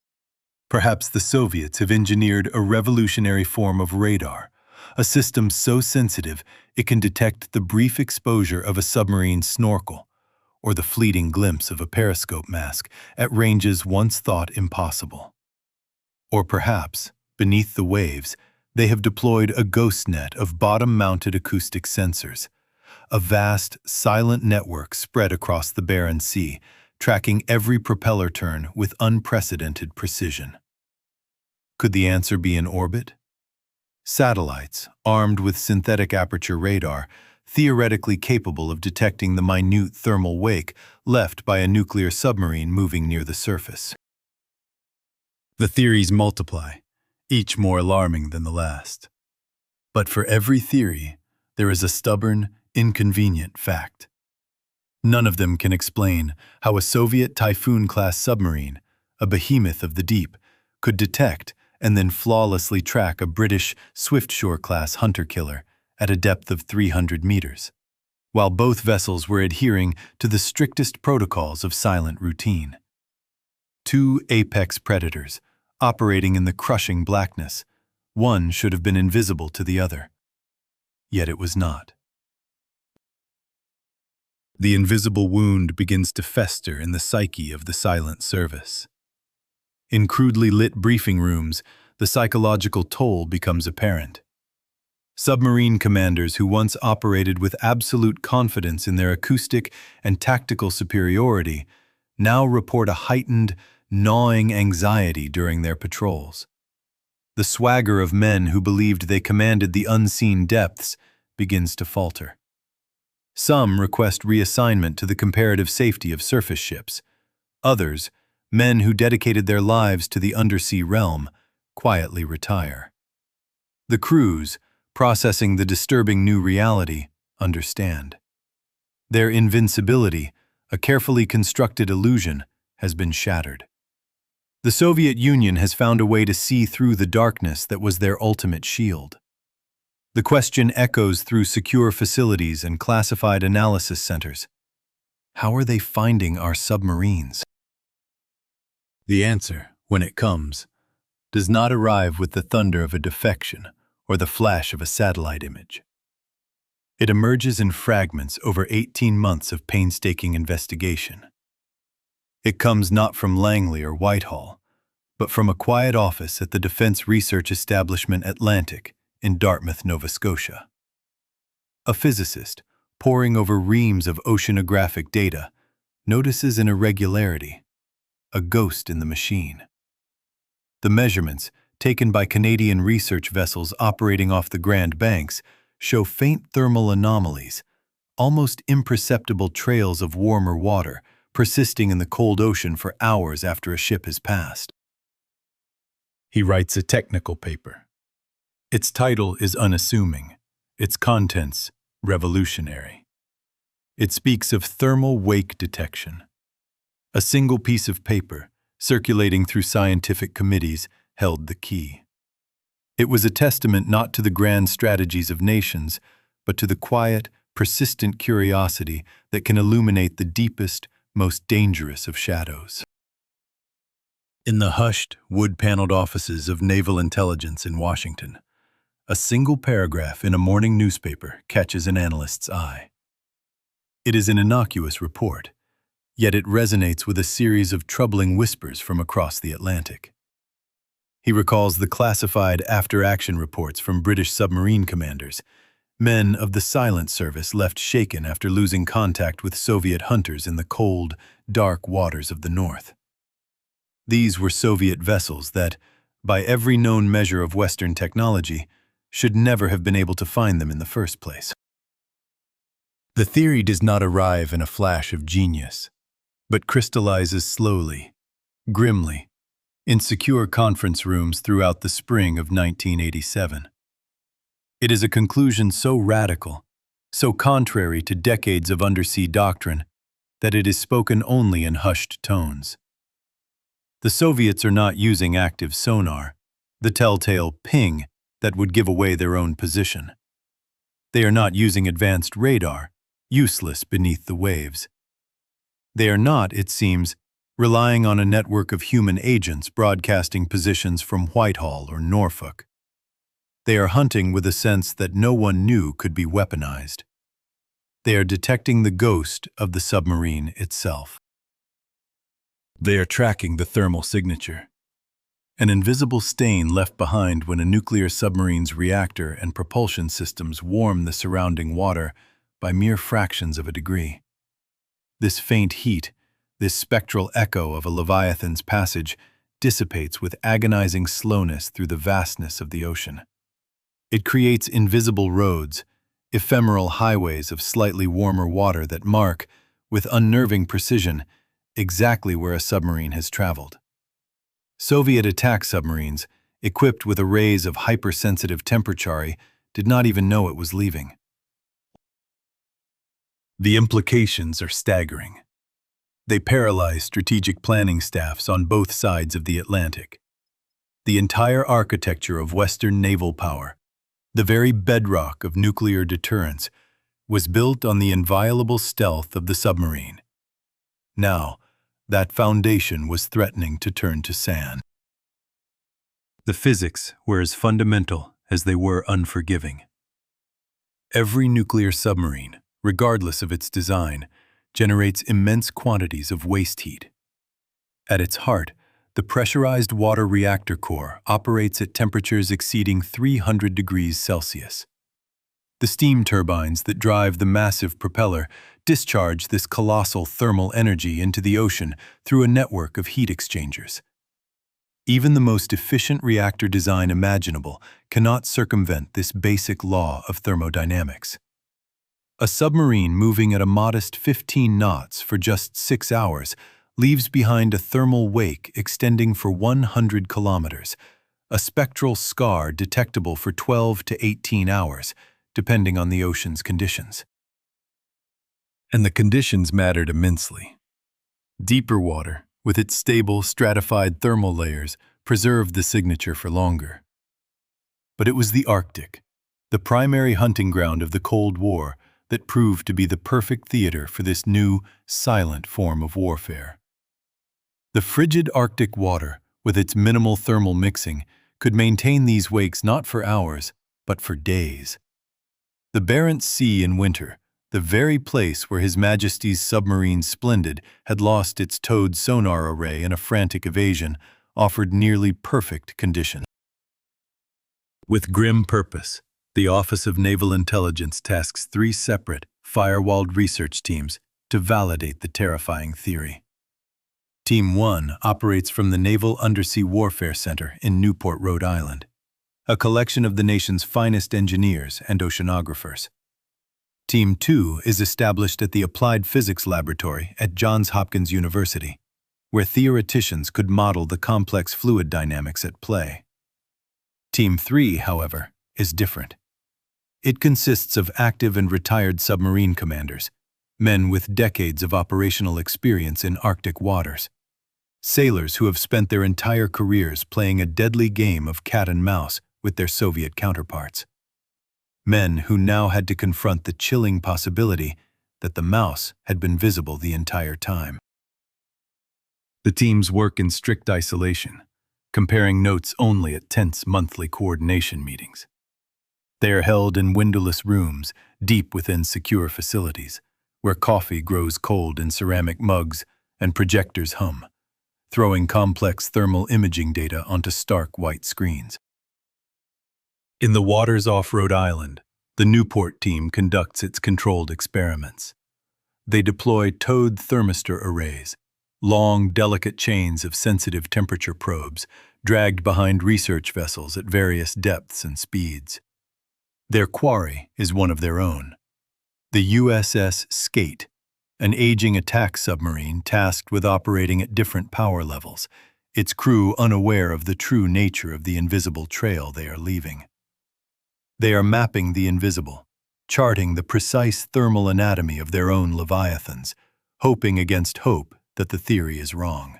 Perhaps the Soviets have engineered a revolutionary form of radar, a system so sensitive it can detect the brief exposure of a submarine snorkel or the fleeting glimpse of a periscope mask at ranges once thought impossible. Or perhaps, beneath the waves, they have deployed a ghost net of bottom-mounted acoustic sensors, a vast, silent network spread across the barren sea, tracking every propeller turn with unprecedented precision. Could the answer be in orbit? Satellites, armed with synthetic aperture radar, theoretically capable of detecting the minute thermal wake left by a nuclear submarine moving near the surface. The theories multiply, each more alarming than the last. But for every theory, there is a stubborn, inconvenient fact. None of them can explain how a Soviet Typhoon-class submarine, a behemoth of the deep, could detect and then flawlessly track a British Swiftshore-class hunter-killer at a depth of 300 meters, while both vessels were adhering to the strictest protocols of silent routine. Two apex predators, operating in the crushing blackness. One should have been invisible to the other. Yet it was not. The invisible wound begins to fester in the psyche of the silent service. In crudely lit briefing rooms, the psychological toll becomes apparent. Submarine commanders who once operated with absolute confidence in their acoustic and tactical superiority now report a heightened, gnawing anxiety during their patrols. The swagger of men who believed they commanded the unseen depths begins to falter. Some request reassignment to the comparative safety of surface ships. Others, men who dedicated their lives to the undersea realm, quietly retire. The crews, processing the disturbing new reality, understand. Their invincibility, a carefully constructed illusion, has been shattered. The Soviet Union has found a way to see through the darkness that was their ultimate shield. The question echoes through secure facilities and classified analysis centers. How are they finding our submarines? The answer, when it comes, does not arrive with the thunder of a defection or the flash of a satellite image. It emerges in fragments over 18 months of painstaking investigation. It comes not from Langley or Whitehall, but from a quiet office at the Defense Research Establishment Atlantic in Dartmouth, Nova Scotia. A physicist, poring over reams of oceanographic data, notices an irregularity, a ghost in the machine. The measurements, taken by Canadian research vessels operating off the Grand Banks, show faint thermal anomalies, almost imperceptible trails of warmer water persisting in the cold ocean for hours after a ship has passed. He writes a technical paper. Its title is unassuming, its contents revolutionary. It speaks of thermal wake detection. A single piece of paper, circulating through scientific committees, held the key. It was a testament not to the grand strategies of nations, but to the quiet, persistent curiosity that can illuminate the deepest, most dangerous of shadows. In the hushed, wood-paneled offices of Naval Intelligence in Washington, a single paragraph in a morning newspaper catches an analyst's eye. It is an innocuous report, yet it resonates with a series of troubling whispers from across the Atlantic. He recalls the classified after-action reports from British submarine commanders, men of the silent service left shaken after losing contact with Soviet hunters in the cold, dark waters of the North. These were Soviet vessels that, by every known measure of Western technology, should never have been able to find them in the first place. The theory does not arrive in a flash of genius, but crystallizes slowly, grimly, in secure conference rooms throughout the spring of 1987. It is a conclusion so radical, so contrary to decades of undersea doctrine, that it is spoken only in hushed tones. The Soviets are not using active sonar, the telltale ping that would give away their own position. They are not using advanced radar, useless beneath the waves. They are not, it seems, relying on a network of human agents broadcasting positions from Whitehall or Norfolk. They are hunting with a sense that no one knew could be weaponized. They are detecting the ghost of the submarine itself. They are tracking the thermal signature, an invisible stain left behind when a nuclear submarine's reactor and propulsion systems warm the surrounding water by mere fractions of a degree. This faint heat, this spectral echo of a Leviathan's passage, dissipates with agonizing slowness through the vastness of the ocean. It creates invisible roads, ephemeral highways of slightly warmer water that mark, with unnerving precision, exactly where a submarine has traveled. Soviet attack submarines, equipped with arrays of hypersensitive temperature, did not even know it was leaving. The implications are staggering. They paralyze strategic planning staffs on both sides of the Atlantic. The entire architecture of Western naval power, the very bedrock of nuclear deterrence, was built on the inviolable stealth of the submarine. Now, that foundation was threatening to turn to sand. The physics were as fundamental as they were unforgiving. Every nuclear submarine, regardless of its design, generates immense quantities of waste heat. At its heart, the pressurized water reactor core operates at temperatures exceeding 300 degrees Celsius. The steam turbines that drive the massive propeller discharge this colossal thermal energy into the ocean through a network of heat exchangers. Even the most efficient reactor design imaginable cannot circumvent this basic law of thermodynamics. A submarine moving at a modest 15 knots for just 6 hours leaves behind a thermal wake extending for 100 kilometers, a spectral scar detectable for 12 to 18 hours, depending on the ocean's conditions. And the conditions mattered immensely. Deeper water, with its stable, stratified thermal layers, preserved the signature for longer. But it was the Arctic, the primary hunting ground of the Cold War, that proved to be the perfect theater for this new, silent form of warfare. The frigid Arctic water, with its minimal thermal mixing, could maintain these wakes not for hours, but for days. The Barents Sea in winter, the very place where His Majesty's submarine Splendid had lost its towed sonar array in a frantic evasion, offered nearly perfect conditions. With grim purpose, the Office of Naval Intelligence tasks 3 separate, firewalled research teams to validate the terrifying theory. Team 1 operates from the Naval Undersea Warfare Center in Newport, Rhode Island, a collection of the nation's finest engineers and oceanographers. Team 2 is established at the Applied Physics Laboratory at Johns Hopkins University, where theoreticians could model the complex fluid dynamics at play. Team 3, however, is different. It consists of active and retired submarine commanders, men with decades of operational experience in Arctic waters, sailors who have spent their entire careers playing a deadly game of cat and mouse with their Soviet counterparts, men who now had to confront the chilling possibility that the mouse had been visible the entire time. The teams work in strict isolation, comparing notes only at tense monthly coordination meetings. They are held in windowless rooms deep within secure facilities, where coffee grows cold in ceramic mugs and projectors hum, throwing complex thermal imaging data onto stark white screens. In the waters off Rhode Island, the Newport team conducts its controlled experiments. They deploy towed thermistor arrays, long, delicate chains of sensitive temperature probes dragged behind research vessels at various depths and speeds. Their quarry is one of their own, the USS Skate, an aging attack submarine tasked with operating at different power levels, its crew unaware of the true nature of the invisible trail they are leaving. They are mapping the invisible, charting the precise thermal anatomy of their own leviathans, hoping against hope that the theory is wrong.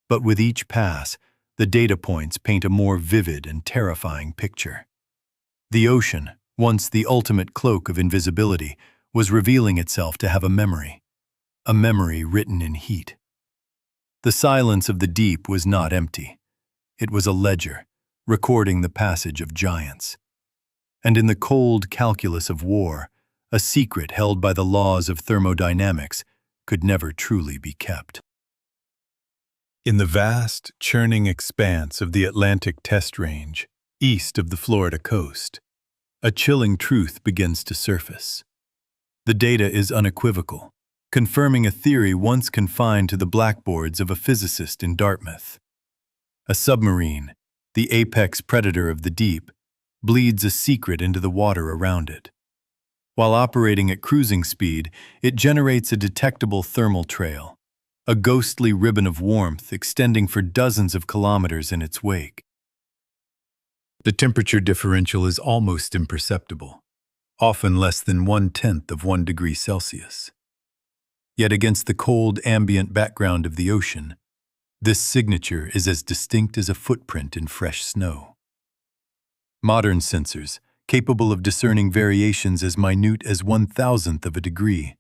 But with each pass, the data points paint a more vivid and terrifying picture. The ocean, once the ultimate cloak of invisibility, was revealing itself to have a memory written in heat. The silence of the deep was not empty. It was a ledger, recording the passage of giants. And in the cold calculus of war, a secret held by the laws of thermodynamics could never truly be kept. In the vast, churning expanse of the Atlantic Test Range, east of the Florida coast, a chilling truth begins to surface. The data is unequivocal, confirming a theory once confined to the blackboards of a physicist in Dartmouth. A submarine, the apex predator of the deep, bleeds a secret into the water around it. While operating at cruising speed, it generates a detectable thermal trail, a ghostly ribbon of warmth extending for dozens of kilometers in its wake. The temperature differential is almost imperceptible, often less than 1/10 of 1 degree Celsius. Yet against the cold ambient background of the ocean, This signature is as distinct as a footprint in fresh snow. Modern sensors, capable of discerning variations as minute as 1,000th of a degree,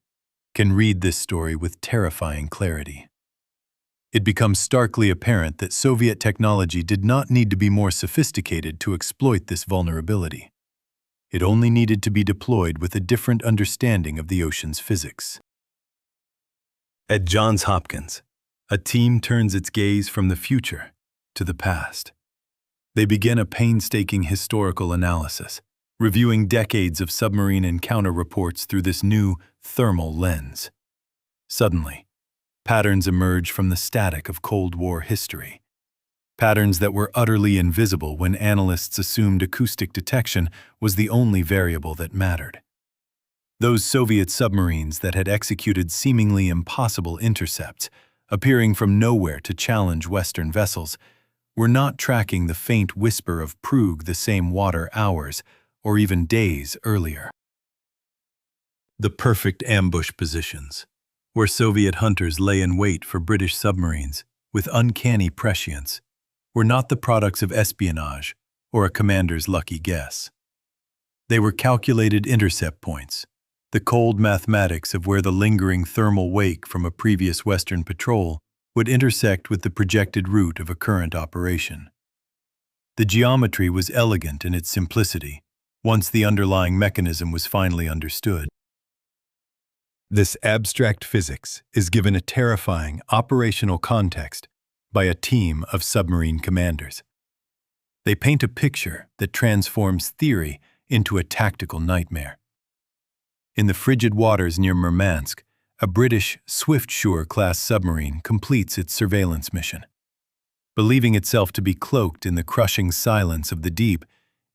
can read this story with terrifying clarity. It becomes starkly apparent that Soviet technology did not need to be more sophisticated to exploit this vulnerability. It only needed to be deployed with a different understanding of the ocean's physics. At Johns Hopkins, a team turns its gaze from the future to the past. They begin a painstaking historical analysis, reviewing decades of submarine encounter reports through this new thermal lens. Suddenly, patterns emerge from the static of Cold War history. Patterns that were utterly invisible when analysts assumed acoustic detection was the only variable that mattered. Those Soviet submarines that had executed seemingly impossible intercepts, appearing from nowhere to challenge Western vessels, were not tracking the faint whisper of Prug the same water hours or even days earlier. The perfect ambush positions, where Soviet hunters lay in wait for British submarines with uncanny prescience, were not the products of espionage or a commander's lucky guess. They were calculated intercept points, the cold mathematics of where the lingering thermal wake from a previous Western patrol would intersect with the projected route of a current operation. The geometry was elegant in its simplicity, once the underlying mechanism was finally understood. This abstract physics is given a terrifying operational context by a team of submarine commanders. They paint a picture that transforms theory into a tactical nightmare. In the frigid waters near Murmansk, a British Swiftsure-class submarine completes its surveillance mission. Believing itself to be cloaked in the crushing silence of the deep,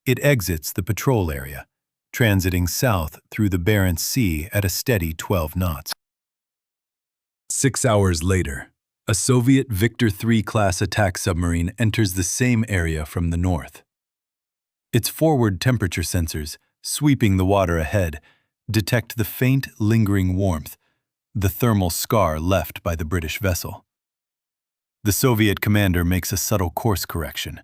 it exits the patrol area, transiting south through the Barents Sea at a steady 12 knots. 6 hours later, a Soviet Victor III-class attack submarine enters the same area from the north. Its forward temperature sensors, sweeping the water ahead, detect the faint, lingering warmth, the thermal scar left by the British vessel. The Soviet commander makes a subtle course correction.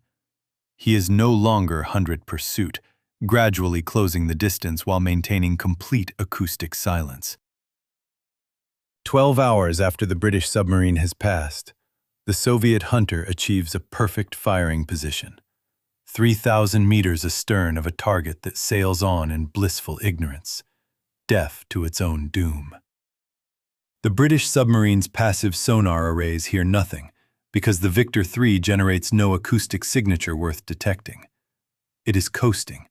He is no longer 100 pursuit, gradually closing the distance while maintaining complete acoustic silence. 12 hours after the British submarine has passed, the Soviet hunter achieves a perfect firing position, 3,000 meters astern of a target that sails on in blissful ignorance, deaf to its own doom. The British submarine's passive sonar arrays hear nothing, because the Victor III generates no acoustic signature worth detecting. It is coasting,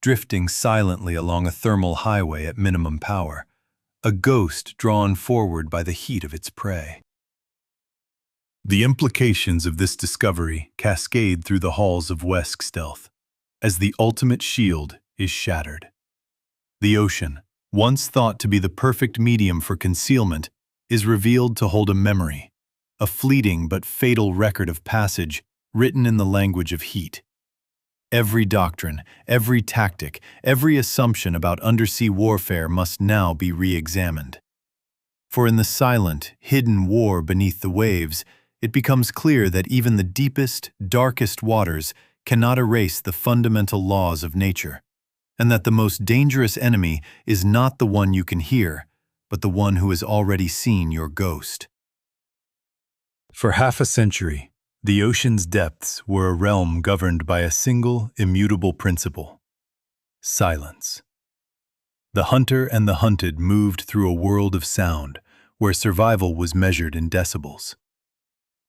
drifting silently along a thermal highway at minimum power, a ghost drawn forward by the heat of its prey. The implications of this discovery cascade through the halls of West's stealth, as the ultimate shield is shattered. The ocean, once thought to be the perfect medium for concealment, is revealed to hold a memory, a fleeting but fatal record of passage written in the language of heat. Every doctrine, every tactic, every assumption about undersea warfare must now be re-examined. For in the silent, hidden war beneath the waves, it becomes clear that even the deepest, darkest waters cannot erase the fundamental laws of nature, and that the most dangerous enemy is not the one you can hear, but the one who has already seen your ghost. For half a century, the ocean's depths were a realm governed by a single, immutable principle: silence. The hunter and the hunted moved through a world of sound, where survival was measured in decibels.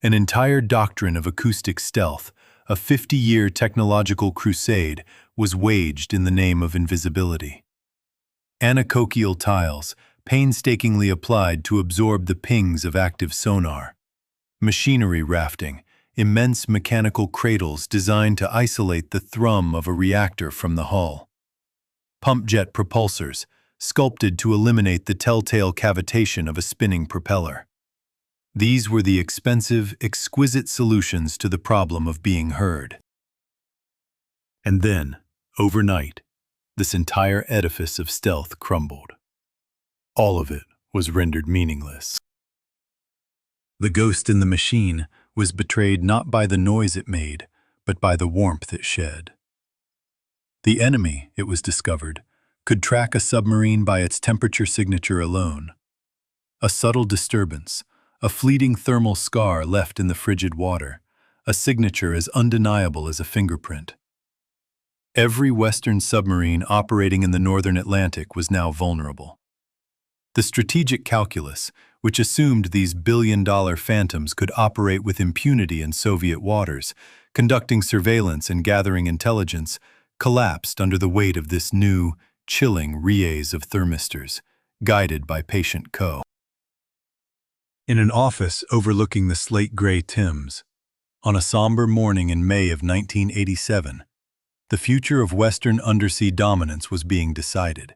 An entire doctrine of acoustic stealth, a 50-year technological crusade, was waged in the name of invisibility. Anechoical tiles, painstakingly applied to absorb the pings of active sonar. Machinery rafting, immense mechanical cradles designed to isolate the thrum of a reactor from the hull. Pump jet propulsors, sculpted to eliminate the telltale cavitation of a spinning propeller. These were the expensive, exquisite solutions to the problem of being heard. And then, overnight, this entire edifice of stealth crumbled. All of it was rendered meaningless. The ghost in the machine was betrayed not by the noise it made, but by the warmth it shed. The enemy, it was discovered, could track a submarine by its temperature signature alone. A subtle disturbance, a fleeting thermal scar left in the frigid water, a signature as undeniable as a fingerprint. Every Western submarine operating in the northern Atlantic was now vulnerable. The strategic calculus, which assumed these billion-dollar phantoms could operate with impunity in Soviet waters, conducting surveillance and gathering intelligence, collapsed under the weight of this new, chilling relays of thermistors, guided by patient Co. In an office overlooking the slate-gray Thames, on a somber morning in May of 1987, the future of Western undersea dominance was being decided.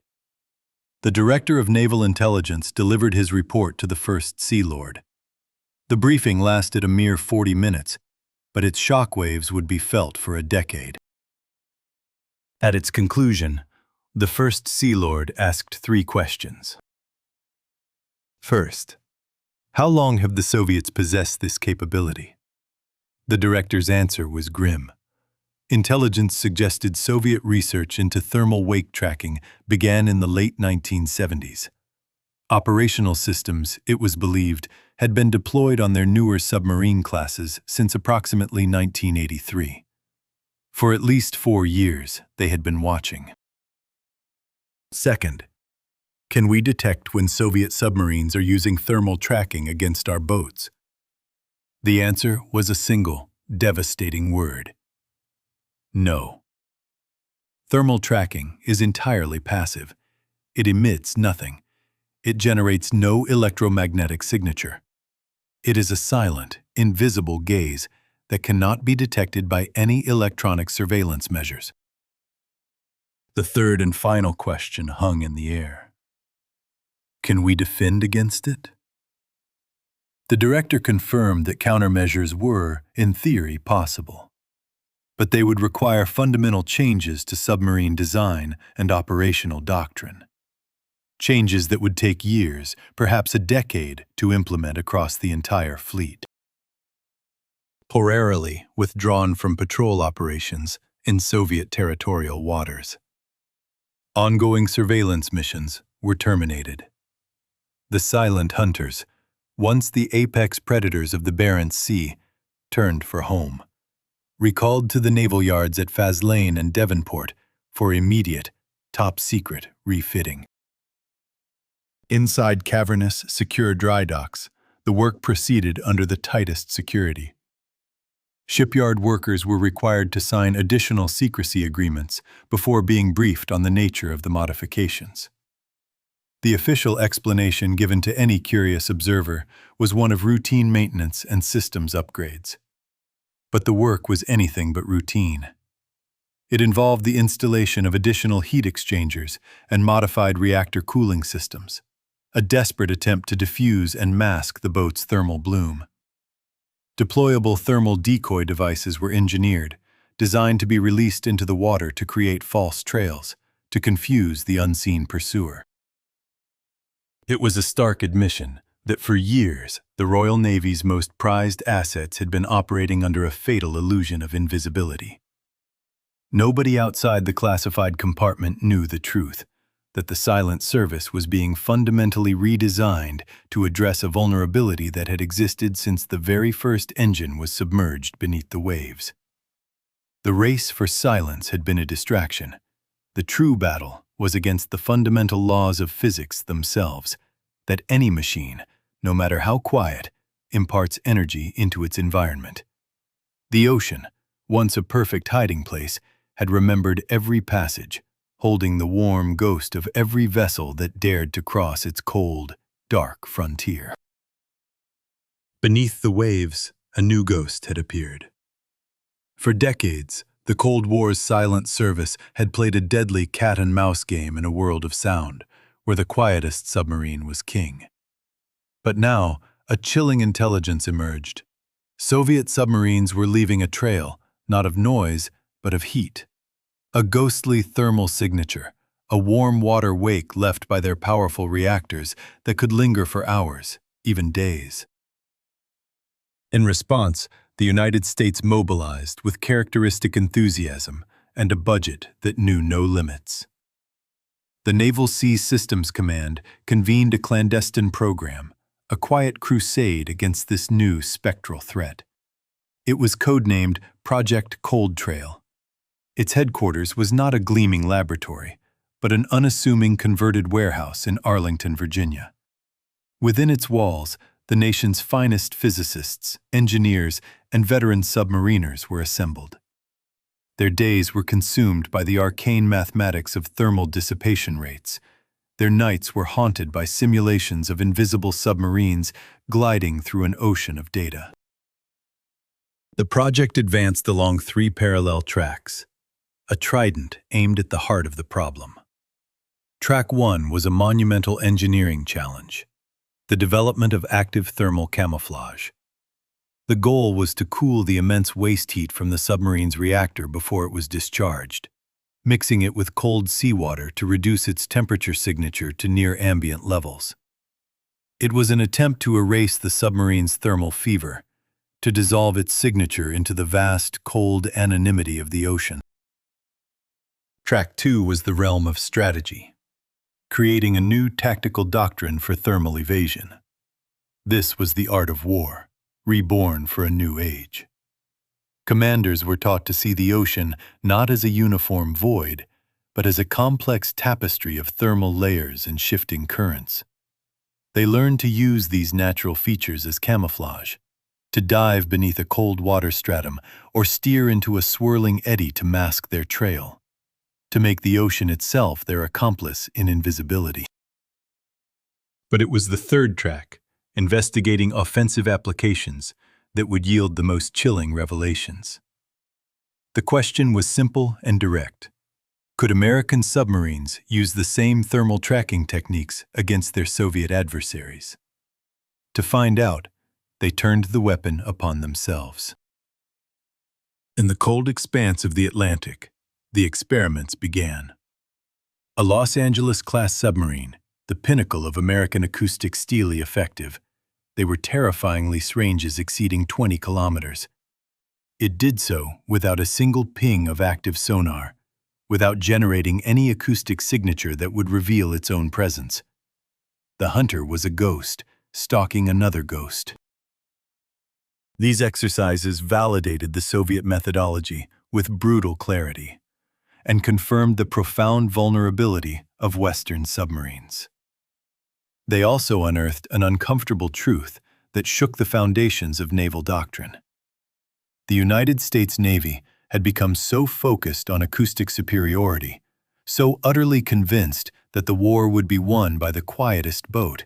The Director of Naval Intelligence delivered his report to the First Sea Lord. The briefing lasted a mere 40 minutes, but its shockwaves would be felt for a decade. At its conclusion, the First Sea Lord asked 3 questions. First, how long have the Soviets possessed this capability? The director's answer was grim. Intelligence suggested Soviet research into thermal wake tracking began in the late 1970s. Operational systems, it was believed, had been deployed on their newer submarine classes since approximately 1983. For at least 4 years, they had been watching. Second, can we detect when Soviet submarines are using thermal tracking against our boats? The answer was a single, devastating word. No. Thermal tracking is entirely passive. It emits nothing. It generates no electromagnetic signature. It is a silent, invisible gaze that cannot be detected by any electronic surveillance measures. The third and final question hung in the air. Can we defend against it? The director confirmed that countermeasures were, in theory, possible. But they would require fundamental changes to submarine design and operational doctrine. Changes that would take years, perhaps a decade, to implement across the entire fleet. Temporarily withdrawn from patrol operations in Soviet territorial waters. Ongoing surveillance missions were terminated. The silent hunters, once the apex predators of the Barents Sea, turned for home. Recalled to the naval yards at Faslane and Devonport for immediate, top-secret refitting. Inside cavernous, secure dry docks, the work proceeded under the tightest security. Shipyard workers were required to sign additional secrecy agreements before being briefed on the nature of the modifications. The official explanation given to any curious observer was one of routine maintenance and systems upgrades. But the work was anything but routine. It involved the installation of additional heat exchangers and modified reactor cooling systems, a desperate attempt to diffuse and mask the boat's thermal bloom. Deployable thermal decoy devices were engineered, designed to be released into the water to create false trails, to confuse the unseen pursuer. It was a stark admission that for years the Royal Navy's most prized assets had been operating under a fatal illusion of invisibility. Nobody outside the classified compartment knew the truth, that the silent service was being fundamentally redesigned to address a vulnerability that had existed since the very first engine was submerged beneath the waves. The race for silence had been a distraction. The true battle was against the fundamental laws of physics themselves, that any machine, no matter how quiet, imparts energy into its environment. The ocean, once a perfect hiding place, had remembered every passage, holding the warm ghost of every vessel that dared to cross its cold, dark frontier. Beneath the waves, a new ghost had appeared. For decades, the Cold War's silent service had played a deadly cat-and-mouse game in a world of sound, where the quietest submarine was king. But now, a chilling intelligence emerged. Soviet submarines were leaving a trail, not of noise, but of heat. A ghostly thermal signature, a warm water wake left by their powerful reactors that could linger for hours, even days. In response, the United States mobilized with characteristic enthusiasm and a budget that knew no limits. The Naval Sea Systems Command convened a clandestine program, a quiet crusade against this new spectral threat. It was codenamed Project Cold Trail. Its headquarters was not a gleaming laboratory, but an unassuming converted warehouse in Arlington, Virginia. Within its walls, the nation's finest physicists, engineers, and veteran submariners were assembled. Their days were consumed by the arcane mathematics of thermal dissipation rates. Their nights were haunted by simulations of invisible submarines gliding through an ocean of data. The project advanced along 3 parallel tracks, a trident aimed at the heart of the problem. Track 1 was a monumental engineering challenge, the development of active thermal camouflage. The goal was to cool the immense waste heat from the submarine's reactor before it was discharged, mixing it with cold seawater to reduce its temperature signature to near ambient levels. It was an attempt to erase the submarine's thermal fever, to dissolve its signature into the vast, cold anonymity of the ocean. Track 2 was the realm of strategy, creating a new tactical doctrine for thermal evasion. This was the art of war, reborn for a new age. Commanders were taught to see the ocean not as a uniform void, but as a complex tapestry of thermal layers and shifting currents. They learned to use these natural features as camouflage, to dive beneath a cold water stratum or steer into a swirling eddy to mask their trail, to make the ocean itself their accomplice in invisibility. But it was the third track, investigating offensive applications, that would yield the most chilling revelations. The question was simple and direct. Could American submarines use the same thermal tracking techniques against their Soviet adversaries? To find out, they turned the weapon upon themselves. In the cold expanse of the Atlantic, the experiments began. A Los Angeles-class submarine, the pinnacle of American acoustic steely effective, they were terrifyingly ranges exceeding 20 kilometers. It did so without a single ping of active sonar, without generating any acoustic signature that would reveal its own presence. The hunter was a ghost, stalking another ghost. These exercises validated the Soviet methodology with brutal clarity, and confirmed the profound vulnerability of Western submarines. They also unearthed an uncomfortable truth that shook the foundations of naval doctrine. The United States Navy had become so focused on acoustic superiority, so utterly convinced that the war would be won by the quietest boat,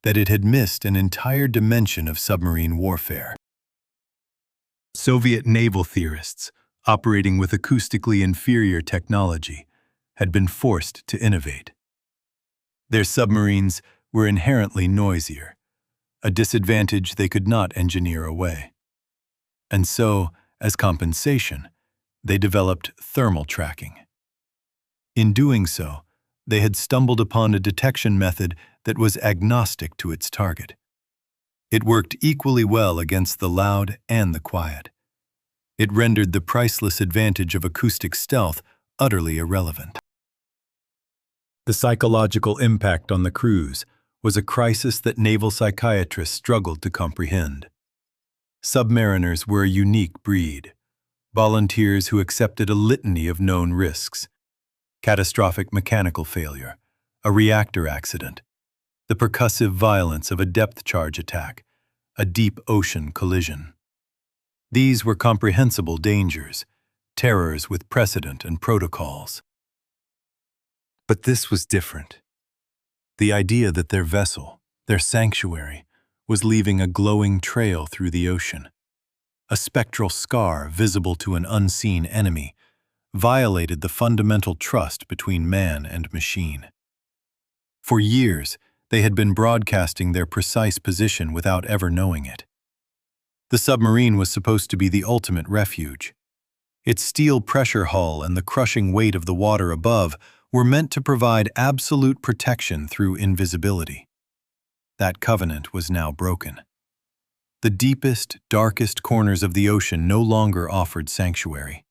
that it had missed an entire dimension of submarine warfare. Soviet naval theorists, operating with acoustically inferior technology, had been forced to innovate. Their submarines were inherently noisier, a disadvantage they could not engineer away. And so, as compensation, they developed thermal tracking. In doing so, they had stumbled upon a detection method that was agnostic to its target. It worked equally well against the loud and the quiet. It rendered the priceless advantage of acoustic stealth utterly irrelevant. The psychological impact on the crews was a crisis that naval psychiatrists struggled to comprehend. Submariners were a unique breed, volunteers who accepted a litany of known risks: catastrophic mechanical failure, a reactor accident, the percussive violence of a depth charge attack, a deep ocean collision. These were comprehensible dangers, terrors with precedent and protocols. But this was different. The idea that their vessel, their sanctuary, was leaving a glowing trail through the ocean, a spectral scar visible to an unseen enemy, violated the fundamental trust between man and machine. For years, they had been broadcasting their precise position without ever knowing it. The submarine was supposed to be the ultimate refuge. Its steel pressure hull and the crushing weight of the water above were meant to provide absolute protection through invisibility. That covenant was now broken. The deepest, darkest corners of the ocean no longer offered sanctuary.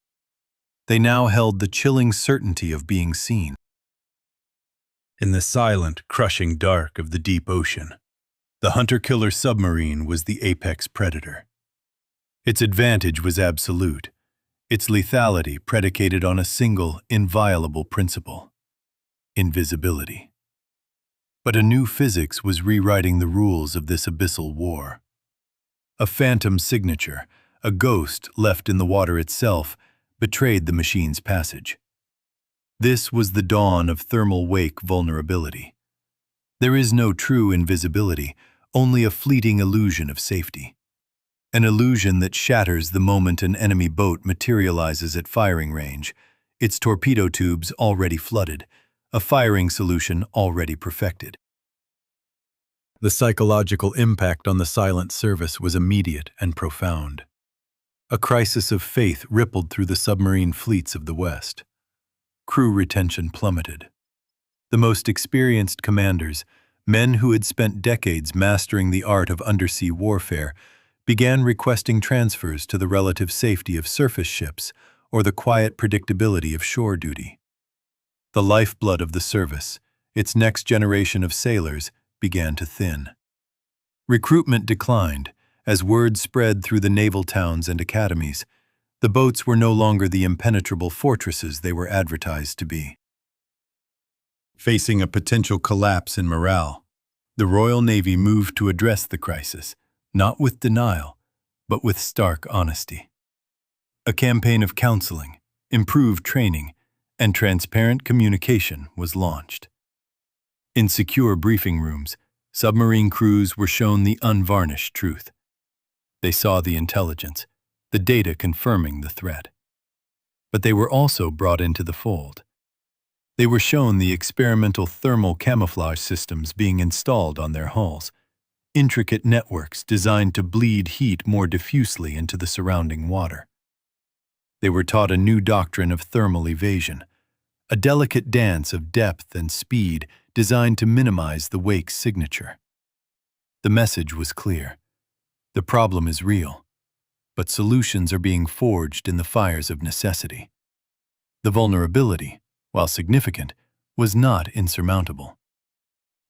They now held the chilling certainty of being seen. In the silent, crushing dark of the deep ocean, the hunter-killer submarine was the apex predator. Its advantage was absolute, its lethality predicated on a single, inviolable principle: invisibility. But a new physics was rewriting the rules of this abyssal war. A phantom signature, a ghost left in the water itself, betrayed the machine's passage. This was the dawn of thermal wake vulnerability. There is no true invisibility, only a fleeting illusion of safety. An illusion that shatters the moment an enemy boat materializes at firing range, its torpedo tubes already flooded, a firing solution already perfected. The psychological impact on the silent service was immediate and profound. A crisis of faith rippled through the submarine fleets of the West. Crew retention plummeted. The most experienced commanders, men who had spent decades mastering the art of undersea warfare, began requesting transfers to the relative safety of surface ships or the quiet predictability of shore duty. The lifeblood of the service, its next generation of sailors, began to thin. Recruitment declined as word spread through the naval towns and academies. The boats were no longer the impenetrable fortresses they were advertised to be. Facing a potential collapse in morale, the Royal Navy moved to address the crisis, not with denial, but with stark honesty. A campaign of counseling, improved training, and transparent communication was launched. In secure briefing rooms, submarine crews were shown the unvarnished truth. They saw the intelligence, the data confirming the threat. But they were also brought into the fold. They were shown the experimental thermal camouflage systems being installed on their hulls, intricate networks designed to bleed heat more diffusely into the surrounding water. They were taught a new doctrine of thermal evasion, a delicate dance of depth and speed designed to minimize the wake's signature. The message was clear. The problem is real, but solutions are being forged in the fires of necessity. The vulnerability, while significant, was not insurmountable.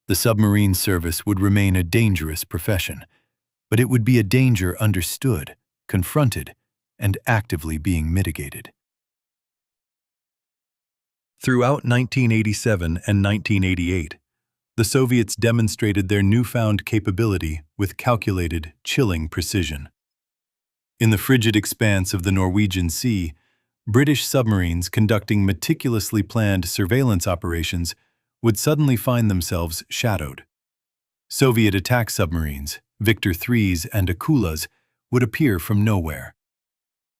The submarine service would remain a dangerous profession, but it would be a danger understood, confronted, and actively being mitigated. Throughout 1987 and 1988, the Soviets demonstrated their newfound capability with calculated, chilling precision. In the frigid expanse of the Norwegian Sea, British submarines conducting meticulously planned surveillance operations would suddenly find themselves shadowed. Soviet attack submarines, Victor IIIs and Akulas, would appear from nowhere.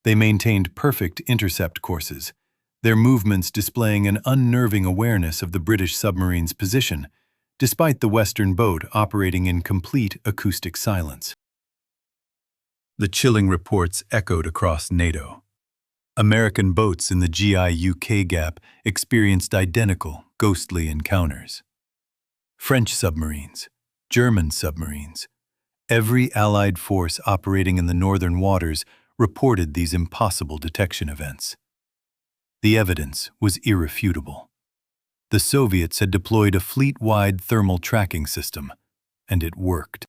They maintained perfect intercept courses, their movements displaying an unnerving awareness of the British submarine's position, despite the Western boat operating in complete acoustic silence. The chilling reports echoed across NATO. American boats in the GI-UK gap experienced identical, ghostly encounters. French submarines, German submarines, every Allied force operating in the northern waters reported these impossible detection events. The evidence was irrefutable. The Soviets had deployed a fleet-wide thermal tracking system, and it worked.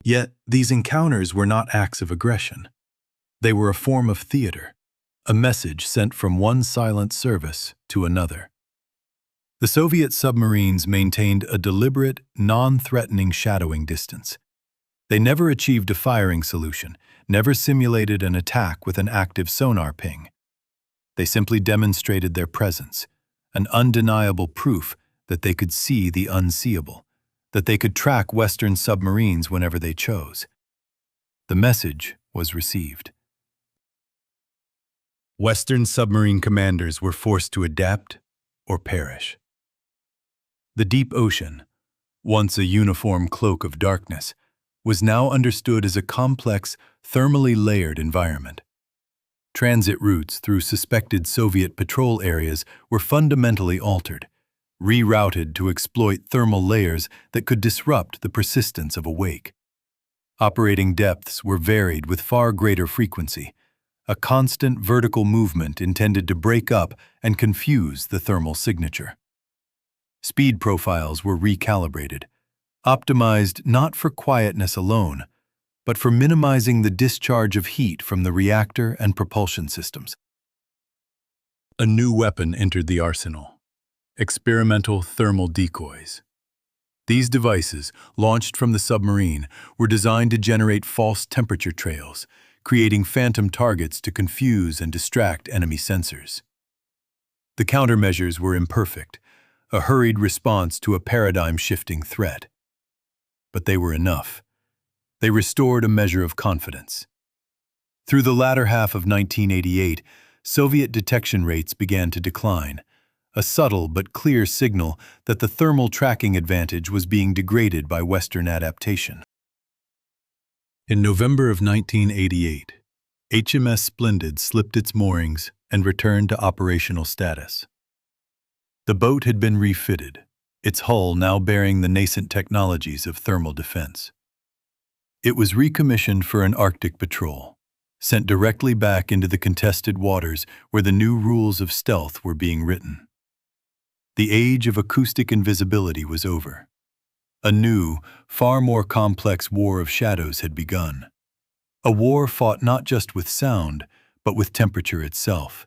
Yet, these encounters were not acts of aggression. They were a form of theater, a message sent from one silent service to another. The Soviet submarines maintained a deliberate, non-threatening shadowing distance. They never achieved a firing solution, never simulated an attack with an active sonar ping. They simply demonstrated their presence, an undeniable proof that they could see the unseeable, that they could track Western submarines whenever they chose. The message was received. Western submarine commanders were forced to adapt or perish. The deep ocean, once a uniform cloak of darkness, was now understood as a complex, thermally layered environment. Transit routes through suspected Soviet patrol areas were fundamentally altered, rerouted to exploit thermal layers that could disrupt the persistence of a wake. Operating depths were varied with far greater frequency, a constant vertical movement intended to break up and confuse the thermal signature. Speed profiles were recalibrated, optimized not for quietness alone, but for minimizing the discharge of heat from the reactor and propulsion systems. A new weapon entered the arsenal: experimental thermal decoys. These devices, launched from the submarine, were designed to generate false temperature trails, creating phantom targets to confuse and distract enemy sensors. The countermeasures were imperfect, a hurried response to a paradigm-shifting threat. But they were enough. They restored a measure of confidence. Through the latter half of 1988, Soviet detection rates began to decline, a subtle but clear signal that the thermal tracking advantage was being degraded by Western adaptation. In November of 1988, HMS Splendid slipped its moorings and returned to operational status. The boat had been refitted, its hull now bearing the nascent technologies of thermal defense. It was recommissioned for an Arctic patrol, sent directly back into the contested waters where the new rules of stealth were being written. The age of acoustic invisibility was over. A new, far more complex war of shadows had begun. A war fought not just with sound, but with temperature itself,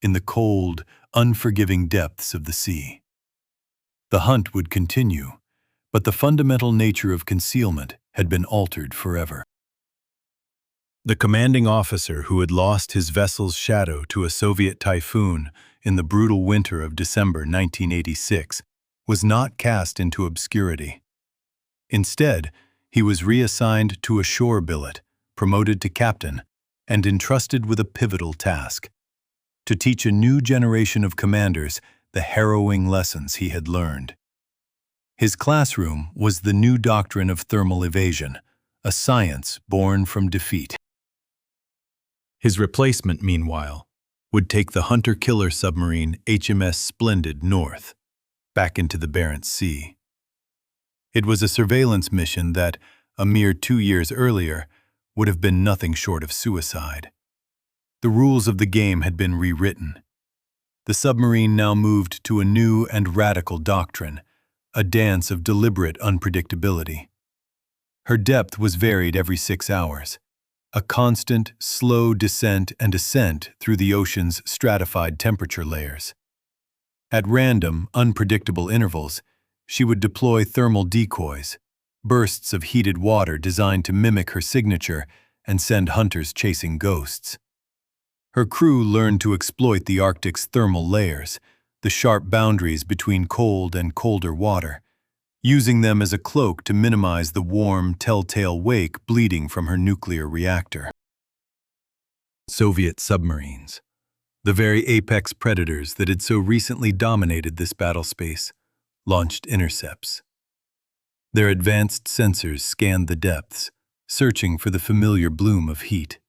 in the cold, unforgiving depths of the sea. The hunt would continue, but the fundamental nature of concealment had been altered forever. The commanding officer who had lost his vessel's shadow to a Soviet typhoon in the brutal winter of December 1986 was not cast into obscurity. Instead, he was reassigned to a shore billet, promoted to captain, and entrusted with a pivotal task: to teach a new generation of commanders the harrowing lessons he had learned. His classroom was the new doctrine of thermal evasion, a science born from defeat. His replacement, meanwhile, would take the hunter-killer submarine HMS Splendid north, back into the Barents Sea. It was a surveillance mission that, a mere 2 years earlier, would have been nothing short of suicide. The rules of the game had been rewritten. The submarine now moved to a new and radical doctrine, a dance of deliberate unpredictability. Her depth was varied every 6 hours, a constant, slow descent and ascent through the ocean's stratified temperature layers. At random, unpredictable intervals, she would deploy thermal decoys, bursts of heated water designed to mimic her signature and send hunters chasing ghosts. Her crew learned to exploit the Arctic's thermal layers, the sharp boundaries between cold and colder water, using them as a cloak to minimize the warm, telltale wake bleeding from her nuclear reactor. Soviet submarines, the very apex predators that had so recently dominated this battle space, launched intercepts. Their advanced sensors scanned the depths, searching for the familiar bloom of heat.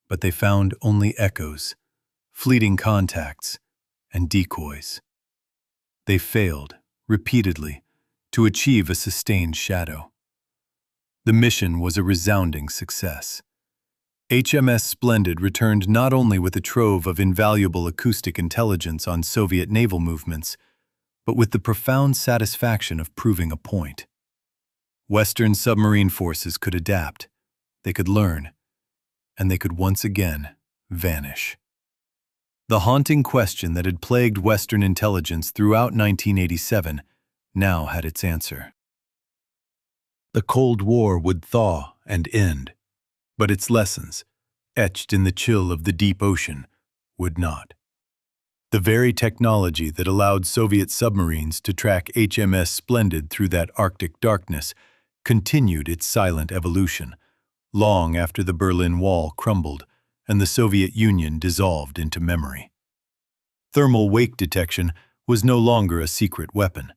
But they found only echoes, fleeting contacts, and decoys. They failed, repeatedly, to achieve a sustained shadow. The mission was a resounding success. HMS Splendid returned not only with a trove of invaluable acoustic intelligence on Soviet naval movements, but with the profound satisfaction of proving a point. Western submarine forces could adapt, they could learn, and they could once again vanish. The haunting question that had plagued Western intelligence throughout 1987 now had its answer. The Cold War would thaw and end, but its lessons, etched in the chill of the deep ocean, would not. The very technology that allowed Soviet submarines to track HMS Splendid through that Arctic darkness continued its silent evolution, long after the Berlin Wall crumbled and the Soviet Union dissolved into memory. Thermal wake detection was no longer a secret weapon.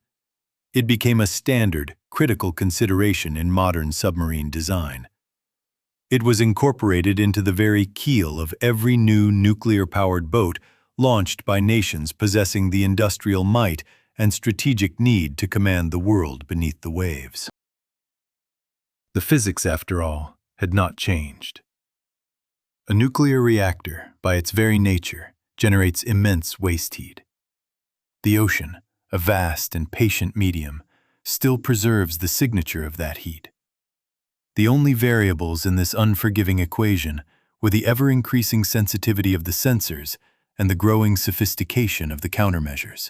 It became a standard, critical consideration in modern submarine design. It was incorporated into the very keel of every new nuclear-powered boat launched by nations possessing the industrial might and strategic need to command the world beneath the waves. The physics, after all, had not changed. A nuclear reactor, by its very nature, generates immense waste heat. The ocean, a vast and patient medium, still preserves the signature of that heat. The only variables in this unforgiving equation were the ever-increasing sensitivity of the sensors and the growing sophistication of the countermeasures.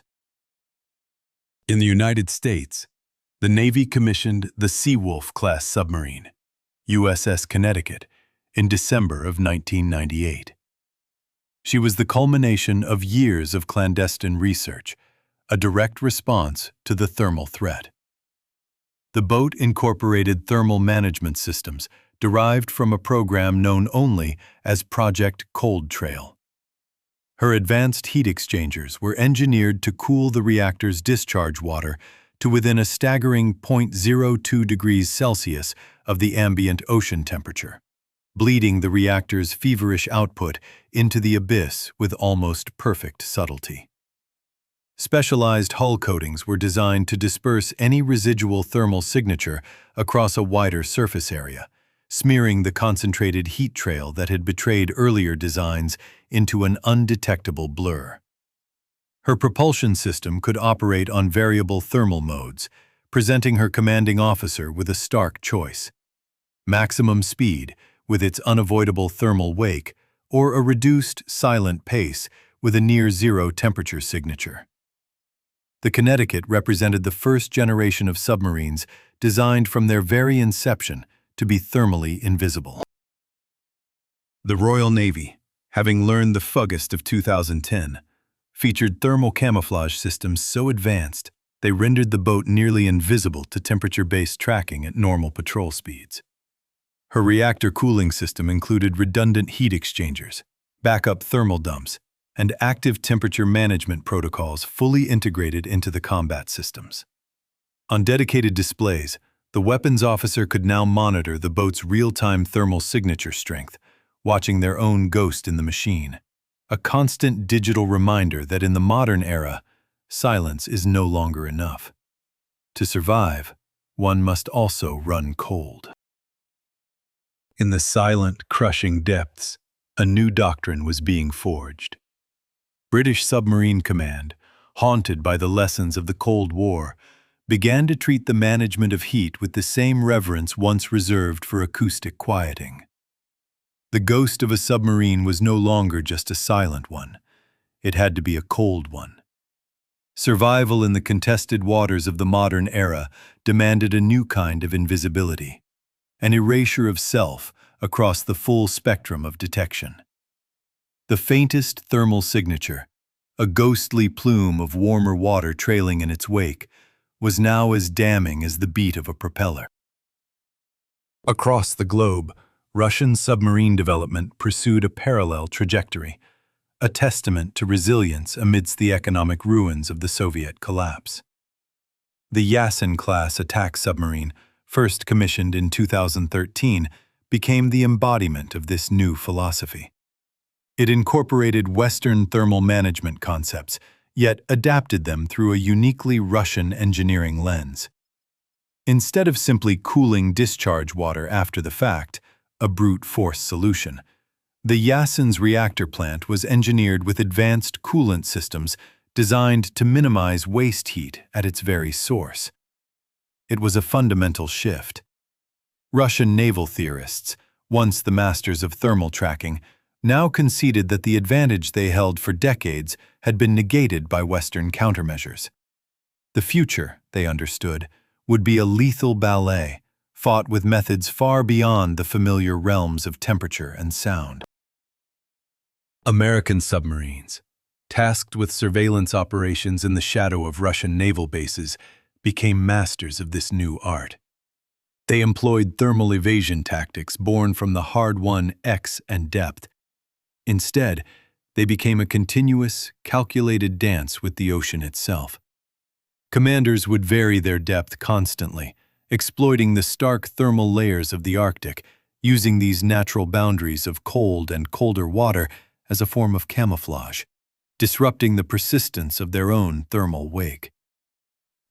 In the United States, the Navy commissioned the Seawolf-class submarine, USS Connecticut, in December of 1998. She was the culmination of years of clandestine research, a direct response to the thermal threat. The boat incorporated thermal management systems derived from a program known only as Project Cold Trail. Her advanced heat exchangers were engineered to cool the reactor's discharge water to within a staggering 0.02 degrees Celsius of the ambient ocean temperature, bleeding the reactor's feverish output into the abyss with almost perfect subtlety. Specialized hull coatings were designed to disperse any residual thermal signature across a wider surface area, smearing the concentrated heat trail that had betrayed earlier designs into an undetectable blur. Her propulsion system could operate on variable thermal modes, presenting her commanding officer with a stark choice: maximum speed with its unavoidable thermal wake, or a reduced, silent pace with a near-zero temperature signature. The Connecticut represented the first generation of submarines designed from their very inception to be thermally invisible. The Royal Navy, having learned the fuggist of 2010, featured thermal camouflage systems so advanced they rendered the boat nearly invisible to temperature-based tracking at normal patrol speeds. Her reactor cooling system included redundant heat exchangers, backup thermal dumps, and active temperature management protocols fully integrated into the combat systems. On dedicated displays, the weapons officer could now monitor the boat's real-time thermal signature strength, watching their own ghost in the machine, a constant digital reminder that in the modern era, silence is no longer enough. To survive, one must also run cold. In the silent, crushing depths, a new doctrine was being forged. British Submarine Command, haunted by the lessons of the Cold War, began to treat the management of heat with the same reverence once reserved for acoustic quieting. The ghost of a submarine was no longer just a silent one. It had to be a cold one. Survival in the contested waters of the modern era demanded a new kind of invisibility, an erasure of self across the full spectrum of detection. The faintest thermal signature, a ghostly plume of warmer water trailing in its wake, was now as damning as the beat of a propeller. Across the globe, Russian submarine development pursued a parallel trajectory, a testament to resilience amidst the economic ruins of the Soviet collapse. The Yasin-class attack submarine, first commissioned in 2013, became the embodiment of this new philosophy. It incorporated Western thermal management concepts, yet adapted them through a uniquely Russian engineering lens. Instead of simply cooling discharge water after the fact, a brute force solution, the Yasin's reactor plant was engineered with advanced coolant systems designed to minimize waste heat at its very source. It was a fundamental shift. Russian naval theorists, once the masters of thermal tracking, now conceded that the advantage they held for decades had been negated by Western countermeasures. The future, they understood, would be a lethal ballet, fought with methods far beyond the familiar realms of temperature and sound. American submarines, tasked with surveillance operations in the shadow of Russian naval bases, became masters of this new art. They employed thermal evasion tactics born from the hard-won X and depth. Instead, they became a continuous, calculated dance with the ocean itself. Commanders would vary their depth constantly, exploiting the stark thermal layers of the Arctic, using these natural boundaries of cold and colder water as a form of camouflage, disrupting the persistence of their own thermal wake.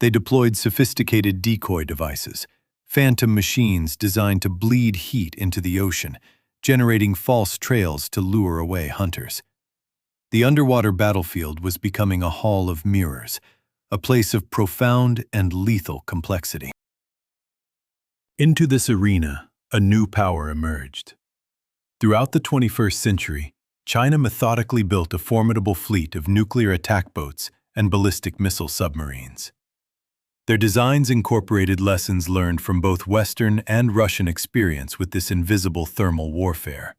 They deployed sophisticated decoy devices, phantom machines designed to bleed heat into the ocean, generating false trails to lure away hunters. The underwater battlefield was becoming a hall of mirrors, a place of profound and lethal complexity. Into this arena, a new power emerged. Throughout the 21st century, China methodically built a formidable fleet of nuclear attack boats and ballistic missile submarines. Their designs incorporated lessons learned from both Western and Russian experience with this invisible thermal warfare.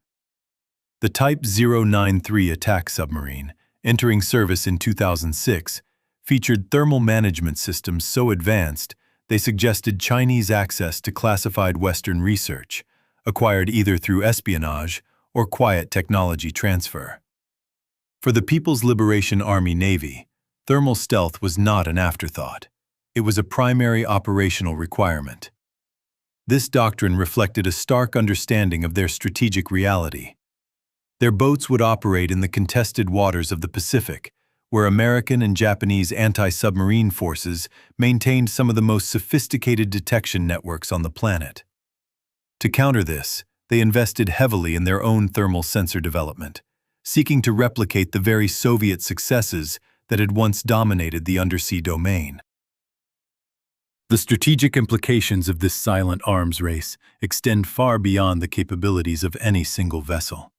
The Type 093 attack submarine, entering service in 2006, featured thermal management systems so advanced they suggested Chinese access to classified Western research, acquired either through espionage or quiet technology transfer. For the People's Liberation Army Navy, thermal stealth was not an afterthought. It was a primary operational requirement. This doctrine reflected a stark understanding of their strategic reality. Their boats would operate in the contested waters of the Pacific, where American and Japanese anti-submarine forces maintained some of the most sophisticated detection networks on the planet. To counter this, they invested heavily in their own thermal sensor development, seeking to replicate the very Soviet successes that had once dominated the undersea domain. The strategic implications of this silent arms race extend far beyond the capabilities of any single vessel.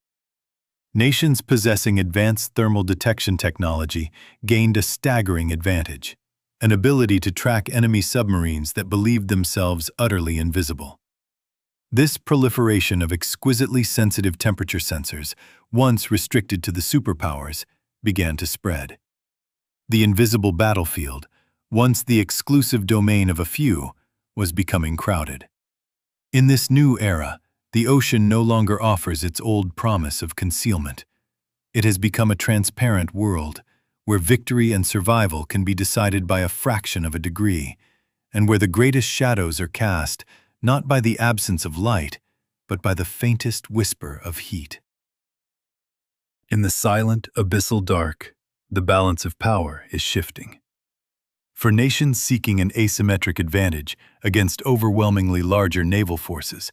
Nations possessing advanced thermal detection technology gained a staggering advantage, an ability to track enemy submarines that believed themselves utterly invisible. This proliferation of exquisitely sensitive temperature sensors, once restricted to the superpowers, began to spread. The invisible battlefield, once the exclusive domain of a few, was becoming crowded. In this new era, the ocean no longer offers its old promise of concealment. It has become a transparent world, where victory and survival can be decided by a fraction of a degree, and where the greatest shadows are cast not by the absence of light, but by the faintest whisper of heat. In the silent, abyssal dark, the balance of power is shifting. For nations seeking an asymmetric advantage against overwhelmingly larger naval forces,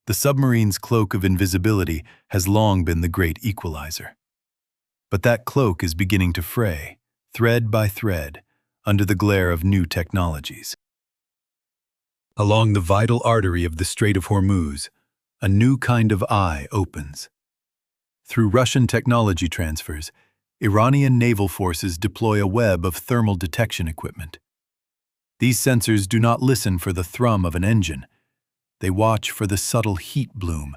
the submarine's cloak of invisibility has long been the great equalizer. But that cloak is beginning to fray, thread by thread, under the glare of new technologies. Along the vital artery of the Strait of Hormuz, a new kind of eye opens. Through Russian technology transfers, Iranian naval forces deploy a web of thermal detection equipment. These sensors do not listen for the thrum of an engine. They watch for the subtle heat bloom,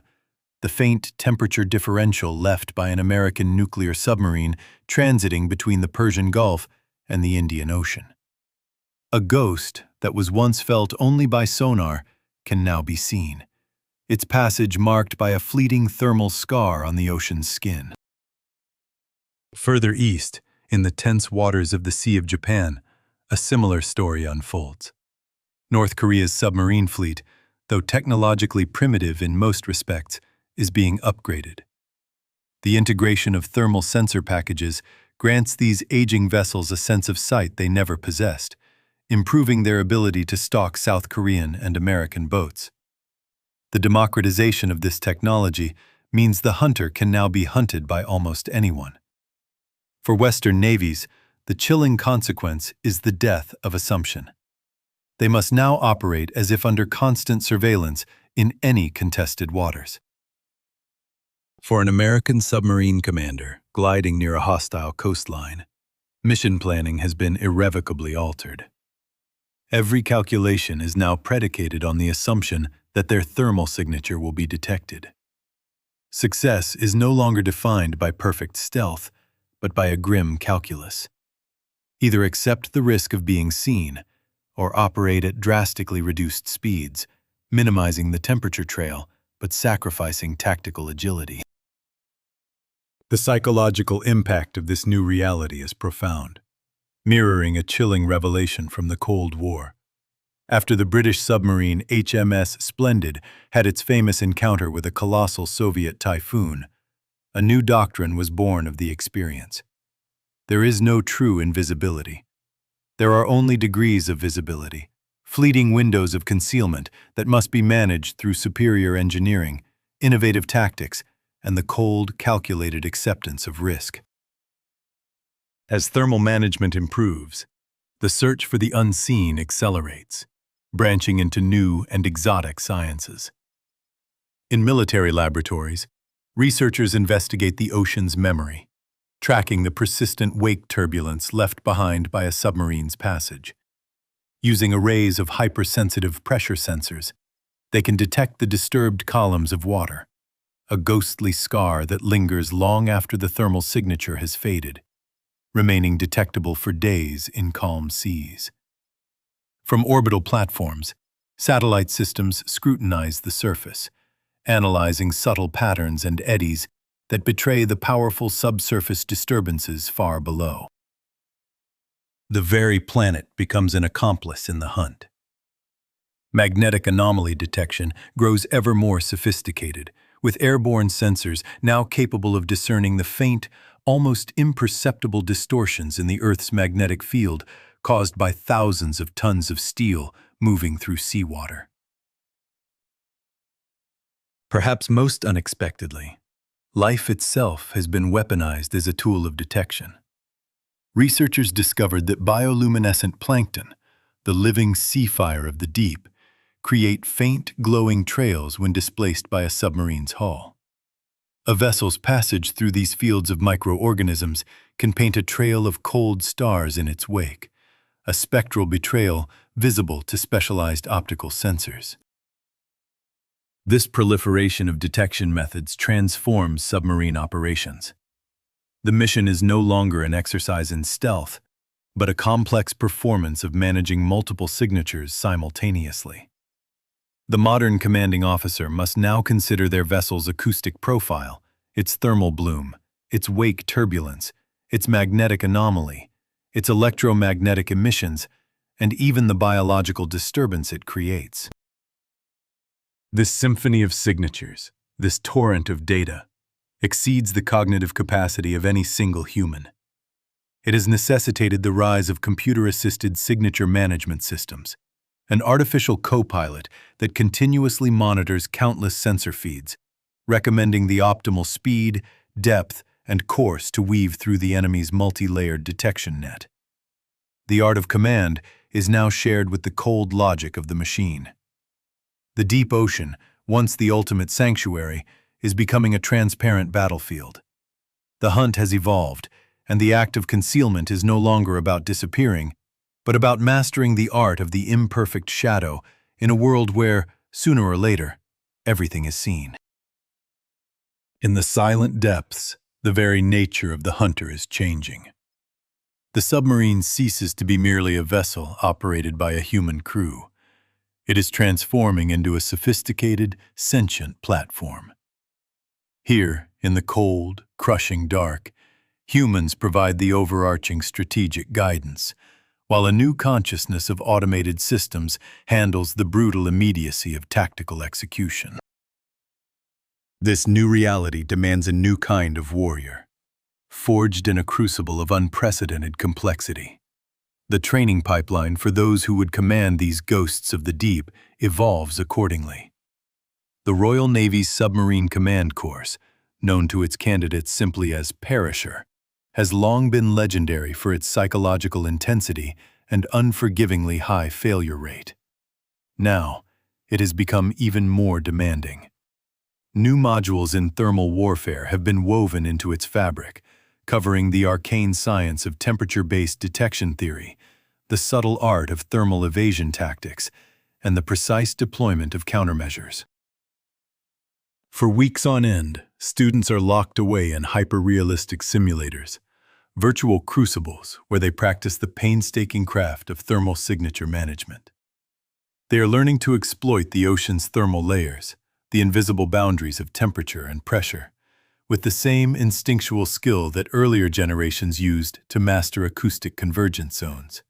the faint temperature differential left by an American nuclear submarine transiting between the Persian Gulf and the Indian Ocean. A ghost that was once felt only by sonar can now be seen, its passage marked by a fleeting thermal scar on the ocean's skin. Further east, in the tense waters of the Sea of Japan, a similar story unfolds. North Korea's submarine fleet, though technologically primitive in most respects, is being upgraded. The integration of thermal sensor packages grants these aging vessels a sense of sight they never possessed, improving their ability to stalk South Korean and American boats. The democratization of this technology means the hunter can now be hunted by almost anyone. For Western navies, the chilling consequence is the death of assumption. They must now operate as if under constant surveillance in any contested waters. For an American submarine commander gliding near a hostile coastline, mission planning has been irrevocably altered. Every calculation is now predicated on the assumption that their thermal signature will be detected. Success is no longer defined by perfect stealth, but by a grim calculus. Either accept the risk of being seen, or operate at drastically reduced speeds, minimizing the temperature trail but sacrificing tactical agility. The psychological impact of this new reality is profound, mirroring a chilling revelation from the Cold War. After the British submarine HMS Splendid had its famous encounter with a colossal Soviet typhoon, a new doctrine was born of the experience. There is no true invisibility. There are only degrees of visibility, fleeting windows of concealment that must be managed through superior engineering, innovative tactics, and the cold, calculated acceptance of risk. As thermal management improves, the search for the unseen accelerates, branching into new and exotic sciences. In military laboratories, researchers investigate the ocean's memory, tracking the persistent wake turbulence left behind by a submarine's passage. Using arrays of hypersensitive pressure sensors, they can detect the disturbed columns of water, a ghostly scar that lingers long after the thermal signature has faded, remaining detectable for days in calm seas. From orbital platforms, satellite systems scrutinize the surface, analyzing subtle patterns and eddies that betray the powerful subsurface disturbances far below. The very planet becomes an accomplice in the hunt. Magnetic anomaly detection grows ever more sophisticated, with airborne sensors now capable of discerning the faint, almost imperceptible distortions in the Earth's magnetic field caused by thousands of tons of steel moving through seawater. Perhaps most unexpectedly, life itself has been weaponized as a tool of detection. Researchers discovered that bioluminescent plankton, the living sea fire of the deep, create faint, glowing trails when displaced by a submarine's hull. A vessel's passage through these fields of microorganisms can paint a trail of cold stars in its wake, a spectral betrayal visible to specialized optical sensors. This proliferation of detection methods transforms submarine operations. The mission is no longer an exercise in stealth, but a complex performance of managing multiple signatures simultaneously. The modern commanding officer must now consider their vessel's acoustic profile, its thermal bloom, its wake turbulence, its magnetic anomaly, its electromagnetic emissions, and even the biological disturbance it creates. This symphony of signatures, this torrent of data, exceeds the cognitive capacity of any single human. It has necessitated the rise of computer-assisted signature management systems, an artificial co-pilot that continuously monitors countless sensor feeds, recommending the optimal speed, depth, and course to weave through the enemy's multi-layered detection net. The art of command is now shared with the cold logic of the machine. The deep ocean, once the ultimate sanctuary, is becoming a transparent battlefield. The hunt has evolved, and the act of concealment is no longer about disappearing, but about mastering the art of the imperfect shadow in a world where, sooner or later, everything is seen. In the silent depths, the very nature of the hunter is changing. The submarine ceases to be merely a vessel operated by a human crew. It is transforming into a sophisticated, sentient platform. Here, in the cold, crushing dark, humans provide the overarching strategic guidance, while a new consciousness of automated systems handles the brutal immediacy of tactical execution. This new reality demands a new kind of warrior, forged in a crucible of unprecedented complexity. The training pipeline for those who would command these ghosts of the deep evolves accordingly. The Royal Navy's Submarine Command Course, known to its candidates simply as Perisher, has long been legendary for its psychological intensity and unforgivingly high failure rate. Now, it has become even more demanding. New modules in thermal warfare have been woven into its fabric, covering the arcane science of temperature-based detection theory, the subtle art of thermal evasion tactics, and the precise deployment of countermeasures. For weeks on end, students are locked away in hyper-realistic simulators, virtual crucibles where they practice the painstaking craft of thermal signature management. They are learning to exploit the ocean's thermal layers, the invisible boundaries of temperature and pressure, with the same instinctual skill that earlier generations used to master acoustic convergence zones.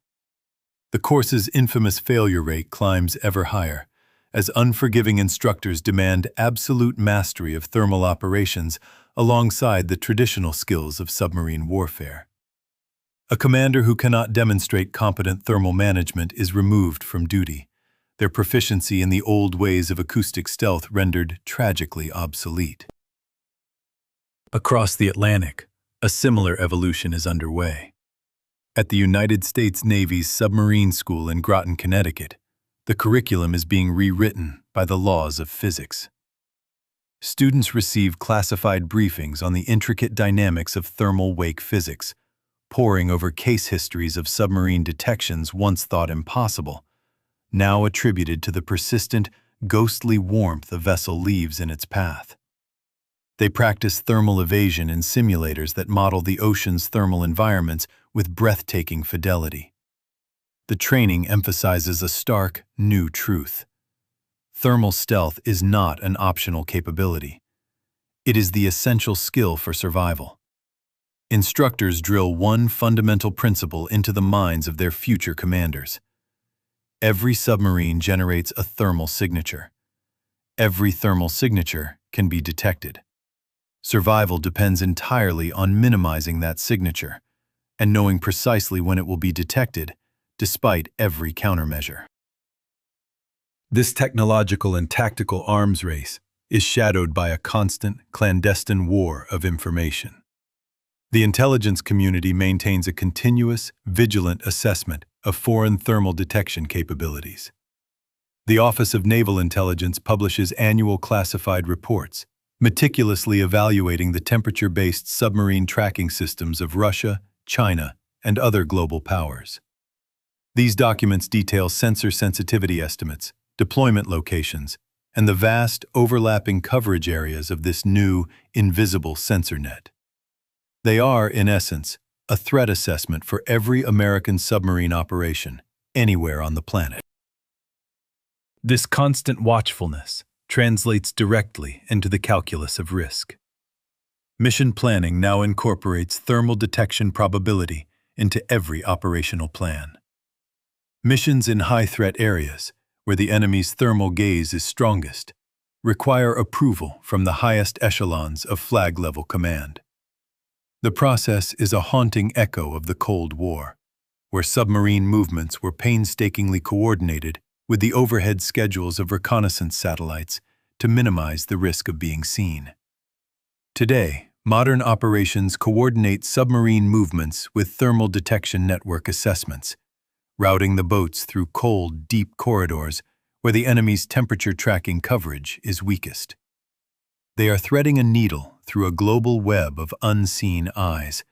The course's infamous failure rate climbs ever higher, as unforgiving instructors demand absolute mastery of thermal operations alongside the traditional skills of submarine warfare. A commander who cannot demonstrate competent thermal management is removed from duty, their proficiency in the old ways of acoustic stealth rendered tragically obsolete. Across the Atlantic, a similar evolution is underway. At the United States Navy's Submarine School in Groton, Connecticut, the curriculum is being rewritten by the laws of physics. Students receive classified briefings on the intricate dynamics of thermal wake physics, poring over case histories of submarine detections once thought impossible, now attributed to the persistent, ghostly warmth a vessel leaves in its path. They practice thermal evasion in simulators that model the ocean's thermal environments with breathtaking fidelity. The training emphasizes a stark, new truth. Thermal stealth is not an optional capability. It is the essential skill for survival. Instructors drill one fundamental principle into the minds of their future commanders. Every submarine generates a thermal signature. Every thermal signature can be detected. Survival depends entirely on minimizing that signature and knowing precisely when it will be detected, despite every countermeasure. This technological and tactical arms race is shadowed by a constant, clandestine war of information. The intelligence community maintains a continuous, vigilant assessment of foreign thermal detection capabilities. The Office of Naval Intelligence publishes annual classified reports, meticulously evaluating the temperature-based submarine tracking systems of Russia, China, and other global powers. These documents detail sensor sensitivity estimates, deployment locations, and the vast, overlapping coverage areas of this new, invisible sensor net. They are, in essence, a threat assessment for every American submarine operation, anywhere on the planet. This constant watchfulness translates directly into the calculus of risk. Mission planning now incorporates thermal detection probability into every operational plan. Missions in high-threat areas, where the enemy's thermal gaze is strongest, require approval from the highest echelons of flag-level command. The process is a haunting echo of the Cold War, where submarine movements were painstakingly coordinated with the overhead schedules of reconnaissance satellites to minimize the risk of being seen. Today, modern operations coordinate submarine movements with thermal detection network assessments, routing the boats through cold, deep corridors where the enemy's temperature-tracking coverage is weakest. They are threading a needle through a global web of unseen eyes,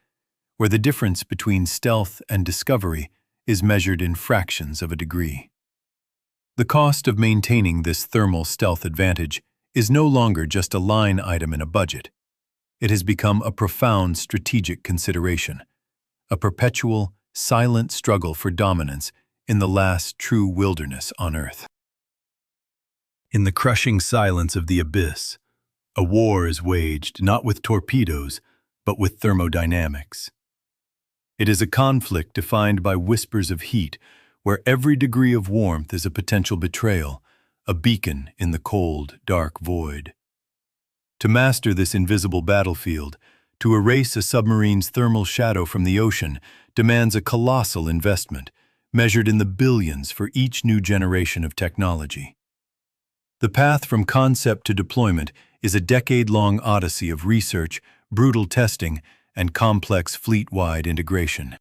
where the difference between stealth and discovery is measured in fractions of a degree. The cost of maintaining this thermal stealth advantage is no longer just a line item in a budget. It has become a profound strategic consideration, a perpetual, silent struggle for dominance in the last true wilderness on Earth. In the crushing silence of the abyss, a war is waged not with torpedoes, but with thermodynamics. It is a conflict defined by whispers of heat, where every degree of warmth is a potential betrayal, a beacon in the cold, dark void. To master this invisible battlefield, to erase a submarine's thermal shadow from the ocean, demands a colossal investment, measured in the billions for each new generation of technology. The path from concept to deployment is a decade-long odyssey of research, brutal testing, and complex fleet-wide integration.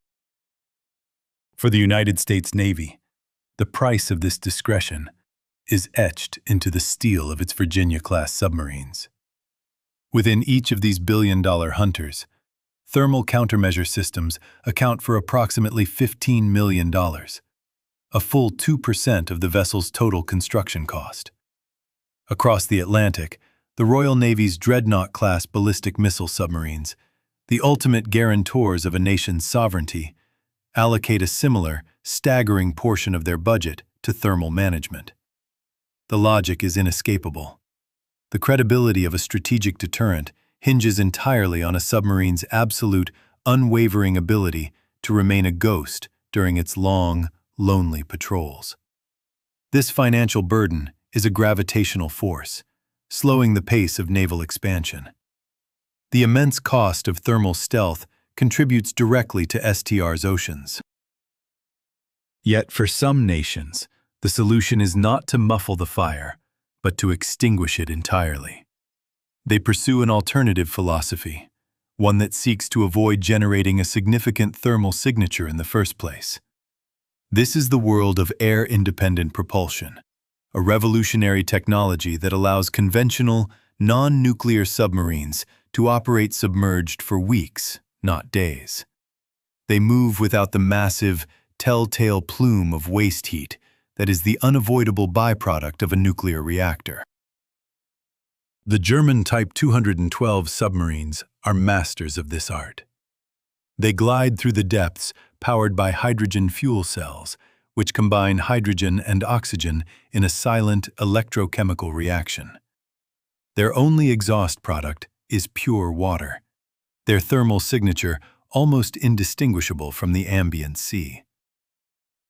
For the United States Navy, the price of this discretion is etched into the steel of its Virginia-class submarines. Within each of these billion-dollar hunters, thermal countermeasure systems account for approximately $15 million, a full 2% of the vessel's total construction cost. Across the Atlantic, the Royal Navy's Dreadnought-class ballistic missile submarines, the ultimate guarantors of a nation's sovereignty, allocate a similar, staggering portion of their budget to thermal management. The logic is inescapable. The credibility of a strategic deterrent hinges entirely on a submarine's absolute, unwavering ability to remain a ghost during its long, lonely patrols. This financial burden is a gravitational force, slowing the pace of naval expansion. The immense cost of thermal stealth contributes directly to STR's oceans. Yet for some nations, The solution is not to muffle the fire, but to extinguish it entirely. They pursue an alternative philosophy, one that seeks to avoid generating a significant thermal signature in the first place. This is the world of air-independent propulsion, a revolutionary technology that allows conventional, non-nuclear submarines to operate submerged for weeks, not days. They move without the massive, telltale plume of waste heat that is the unavoidable byproduct of a nuclear reactor. The German Type 212 submarines are masters of this art. They glide through the depths powered by hydrogen fuel cells, which combine hydrogen and oxygen in a silent electrochemical reaction. Their only exhaust product is pure water, their thermal signature almost indistinguishable from the ambient sea.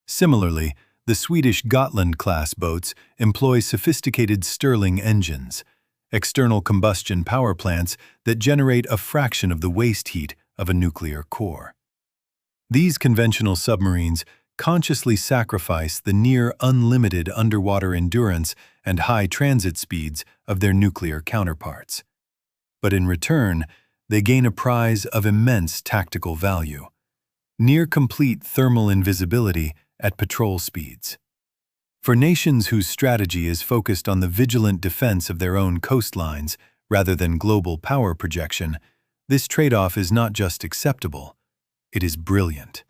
Similarly, the Swedish Gotland-class boats employ sophisticated Stirling engines, external combustion power plants that generate a fraction of the waste heat of a nuclear core. These conventional submarines consciously sacrifice the near-unlimited underwater endurance and high transit speeds of their nuclear counterparts. But in return, they gain a prize of immense tactical value: near-complete thermal invisibility at patrol speeds. For nations whose strategy is focused on the vigilant defense of their own coastlines rather than global power projection, this trade-off is not just acceptable, it is brilliant.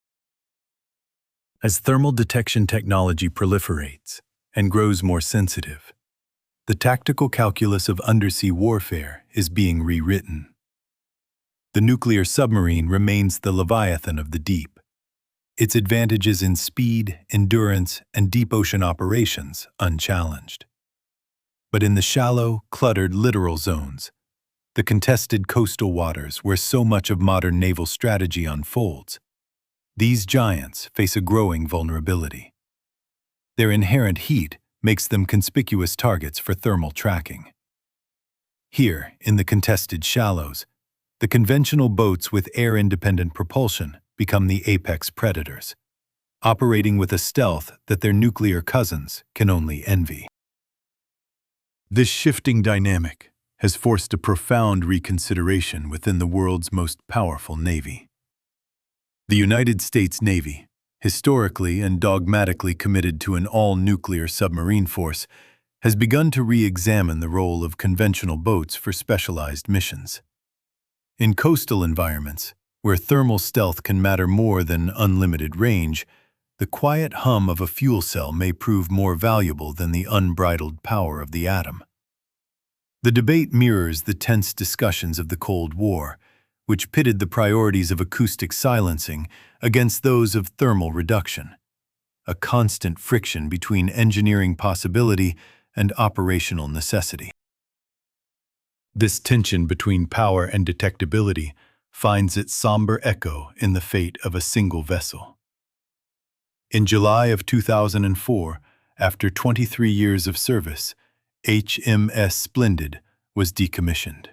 As thermal detection technology proliferates and grows more sensitive, the tactical calculus of undersea warfare is being rewritten. The nuclear submarine remains the leviathan of the deep, its advantages in speed, endurance, and deep ocean operations unchallenged. But in the shallow, cluttered littoral zones, the contested coastal waters where so much of modern naval strategy unfolds, these giants face a growing vulnerability. Their inherent heat makes them conspicuous targets for thermal tracking. Here, in the contested shallows, the conventional boats with air-independent propulsion become the apex predators, operating with a stealth that their nuclear cousins can only envy. This shifting dynamic has forced a profound reconsideration within the world's most powerful navy. The United States Navy, historically and dogmatically committed to an all-nuclear submarine force, has begun to re-examine the role of conventional boats for specialized missions. In coastal environments, where thermal stealth can matter more than unlimited range, the quiet hum of a fuel cell may prove more valuable than the unbridled power of the atom. The debate mirrors the tense discussions of the Cold War, which pitted the priorities of acoustic silencing against those of thermal reduction, a constant friction between engineering possibility and operational necessity. This tension between power and detectability finds its somber echo in the fate of a single vessel. In July of 2004, after 23 years of service, HMS Splendid was decommissioned.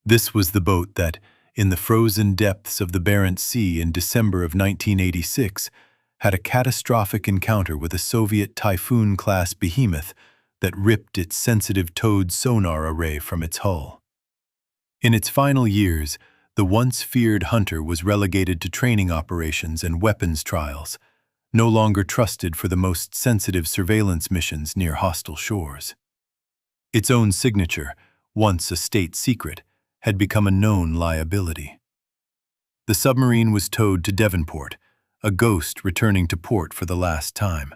This was the boat that, in the frozen depths of the Barents Sea in December of 1986, had a catastrophic encounter with a Soviet Typhoon-class behemoth that ripped its sensitive towed sonar array from its hull. In its final years, the once feared hunter was relegated to training operations and weapons trials, no longer trusted for the most sensitive surveillance missions near hostile shores. Its own signature, once a state secret, had become a known liability. The submarine was towed to Devonport, a ghost returning to port for the last time.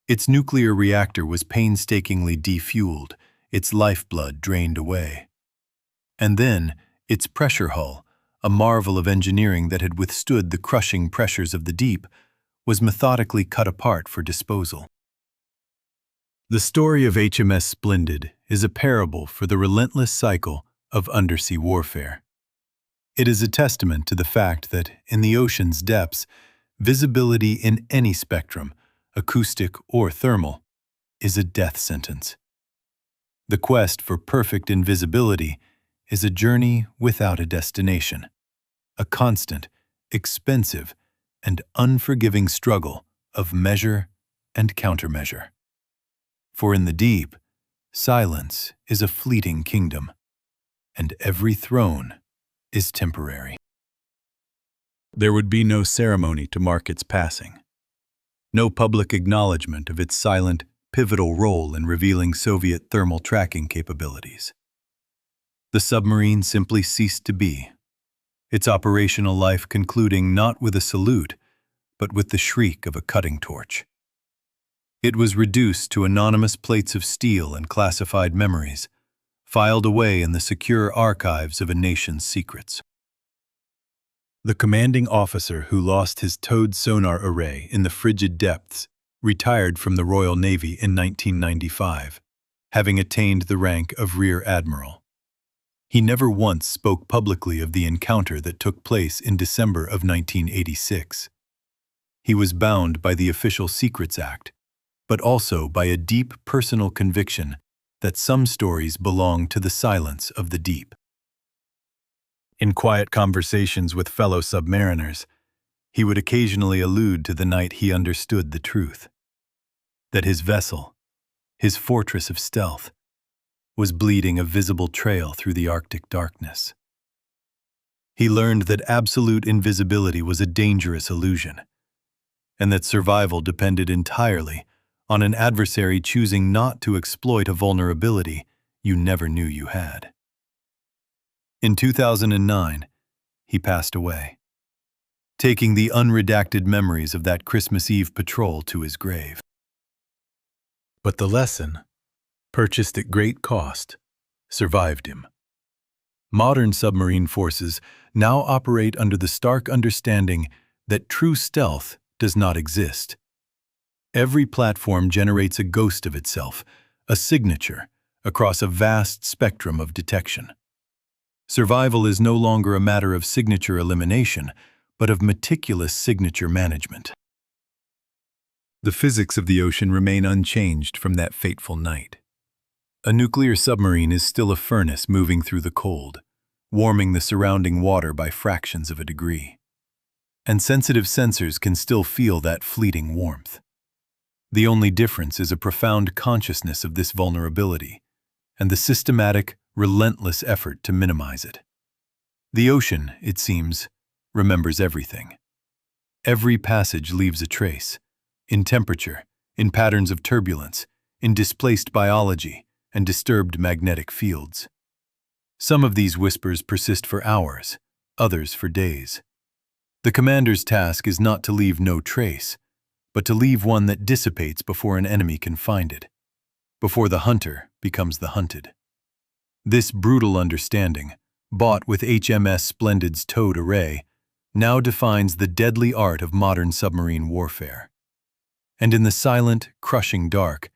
Its nuclear reactor was painstakingly defueled, its lifeblood drained away. And then, its pressure hull, a marvel of engineering that had withstood the crushing pressures of the deep, was methodically cut apart for disposal. The story of HMS Splendid is a parable for the relentless cycle of undersea warfare. It is a testament to the fact that, in the ocean's depths, visibility in any spectrum, acoustic or thermal, is a death sentence. The quest for perfect invisibility is a journey without a destination, a constant, expensive, and unforgiving struggle of measure and countermeasure. For in the deep, silence is a fleeting kingdom, and every throne is temporary. There would be no ceremony to mark its passing, no public acknowledgement of its silent, pivotal role in revealing Soviet thermal tracking capabilities. The submarine simply ceased to be, its operational life concluding not with a salute, but with the shriek of a cutting torch. It was reduced to anonymous plates of steel and classified memories, filed away in the secure archives of a nation's secrets. The commanding officer who lost his towed sonar array in the frigid depths retired from the Royal Navy in 1995, having attained the rank of Rear Admiral. He never once spoke publicly of the encounter that took place in December of 1986. He was bound by the Official Secrets Act, but also by a deep personal conviction that some stories belong to the silence of the deep. In quiet conversations with fellow submariners, he would occasionally allude to the night he understood the truth, that his vessel, his fortress of stealth, was bleeding a visible trail through the Arctic darkness. He learned that absolute invisibility was a dangerous illusion, and that survival depended entirely on an adversary choosing not to exploit a vulnerability you never knew you had. In 2009, he passed away, taking the unredacted memories of that Christmas Eve patrol to his grave. But the lesson, purchased at great cost, survived him. Modern submarine forces now operate under the stark understanding that true stealth does not exist. Every platform generates a ghost of itself, a signature, across a vast spectrum of detection. Survival is no longer a matter of signature elimination, but of meticulous signature management. The physics of the ocean remain unchanged from that fateful night. A nuclear submarine is still a furnace moving through the cold, warming the surrounding water by fractions of a degree. And sensitive sensors can still feel that fleeting warmth. The only difference is a profound consciousness of this vulnerability, and the systematic, relentless effort to minimize it. The ocean, it seems, remembers everything. Every passage leaves a trace, in temperature, in patterns of turbulence, in displaced biology, and disturbed magnetic fields. Some of these whispers persist for hours, others for days. The commander's task is not to leave no trace, but to leave one that dissipates before an enemy can find it, before the hunter becomes the hunted. This brutal understanding, bought with HMS Splendid's towed array, now defines the deadly art of modern submarine warfare. And in the silent, crushing dark,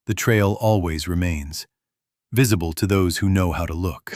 the trail always remains, visible to those who know how to look.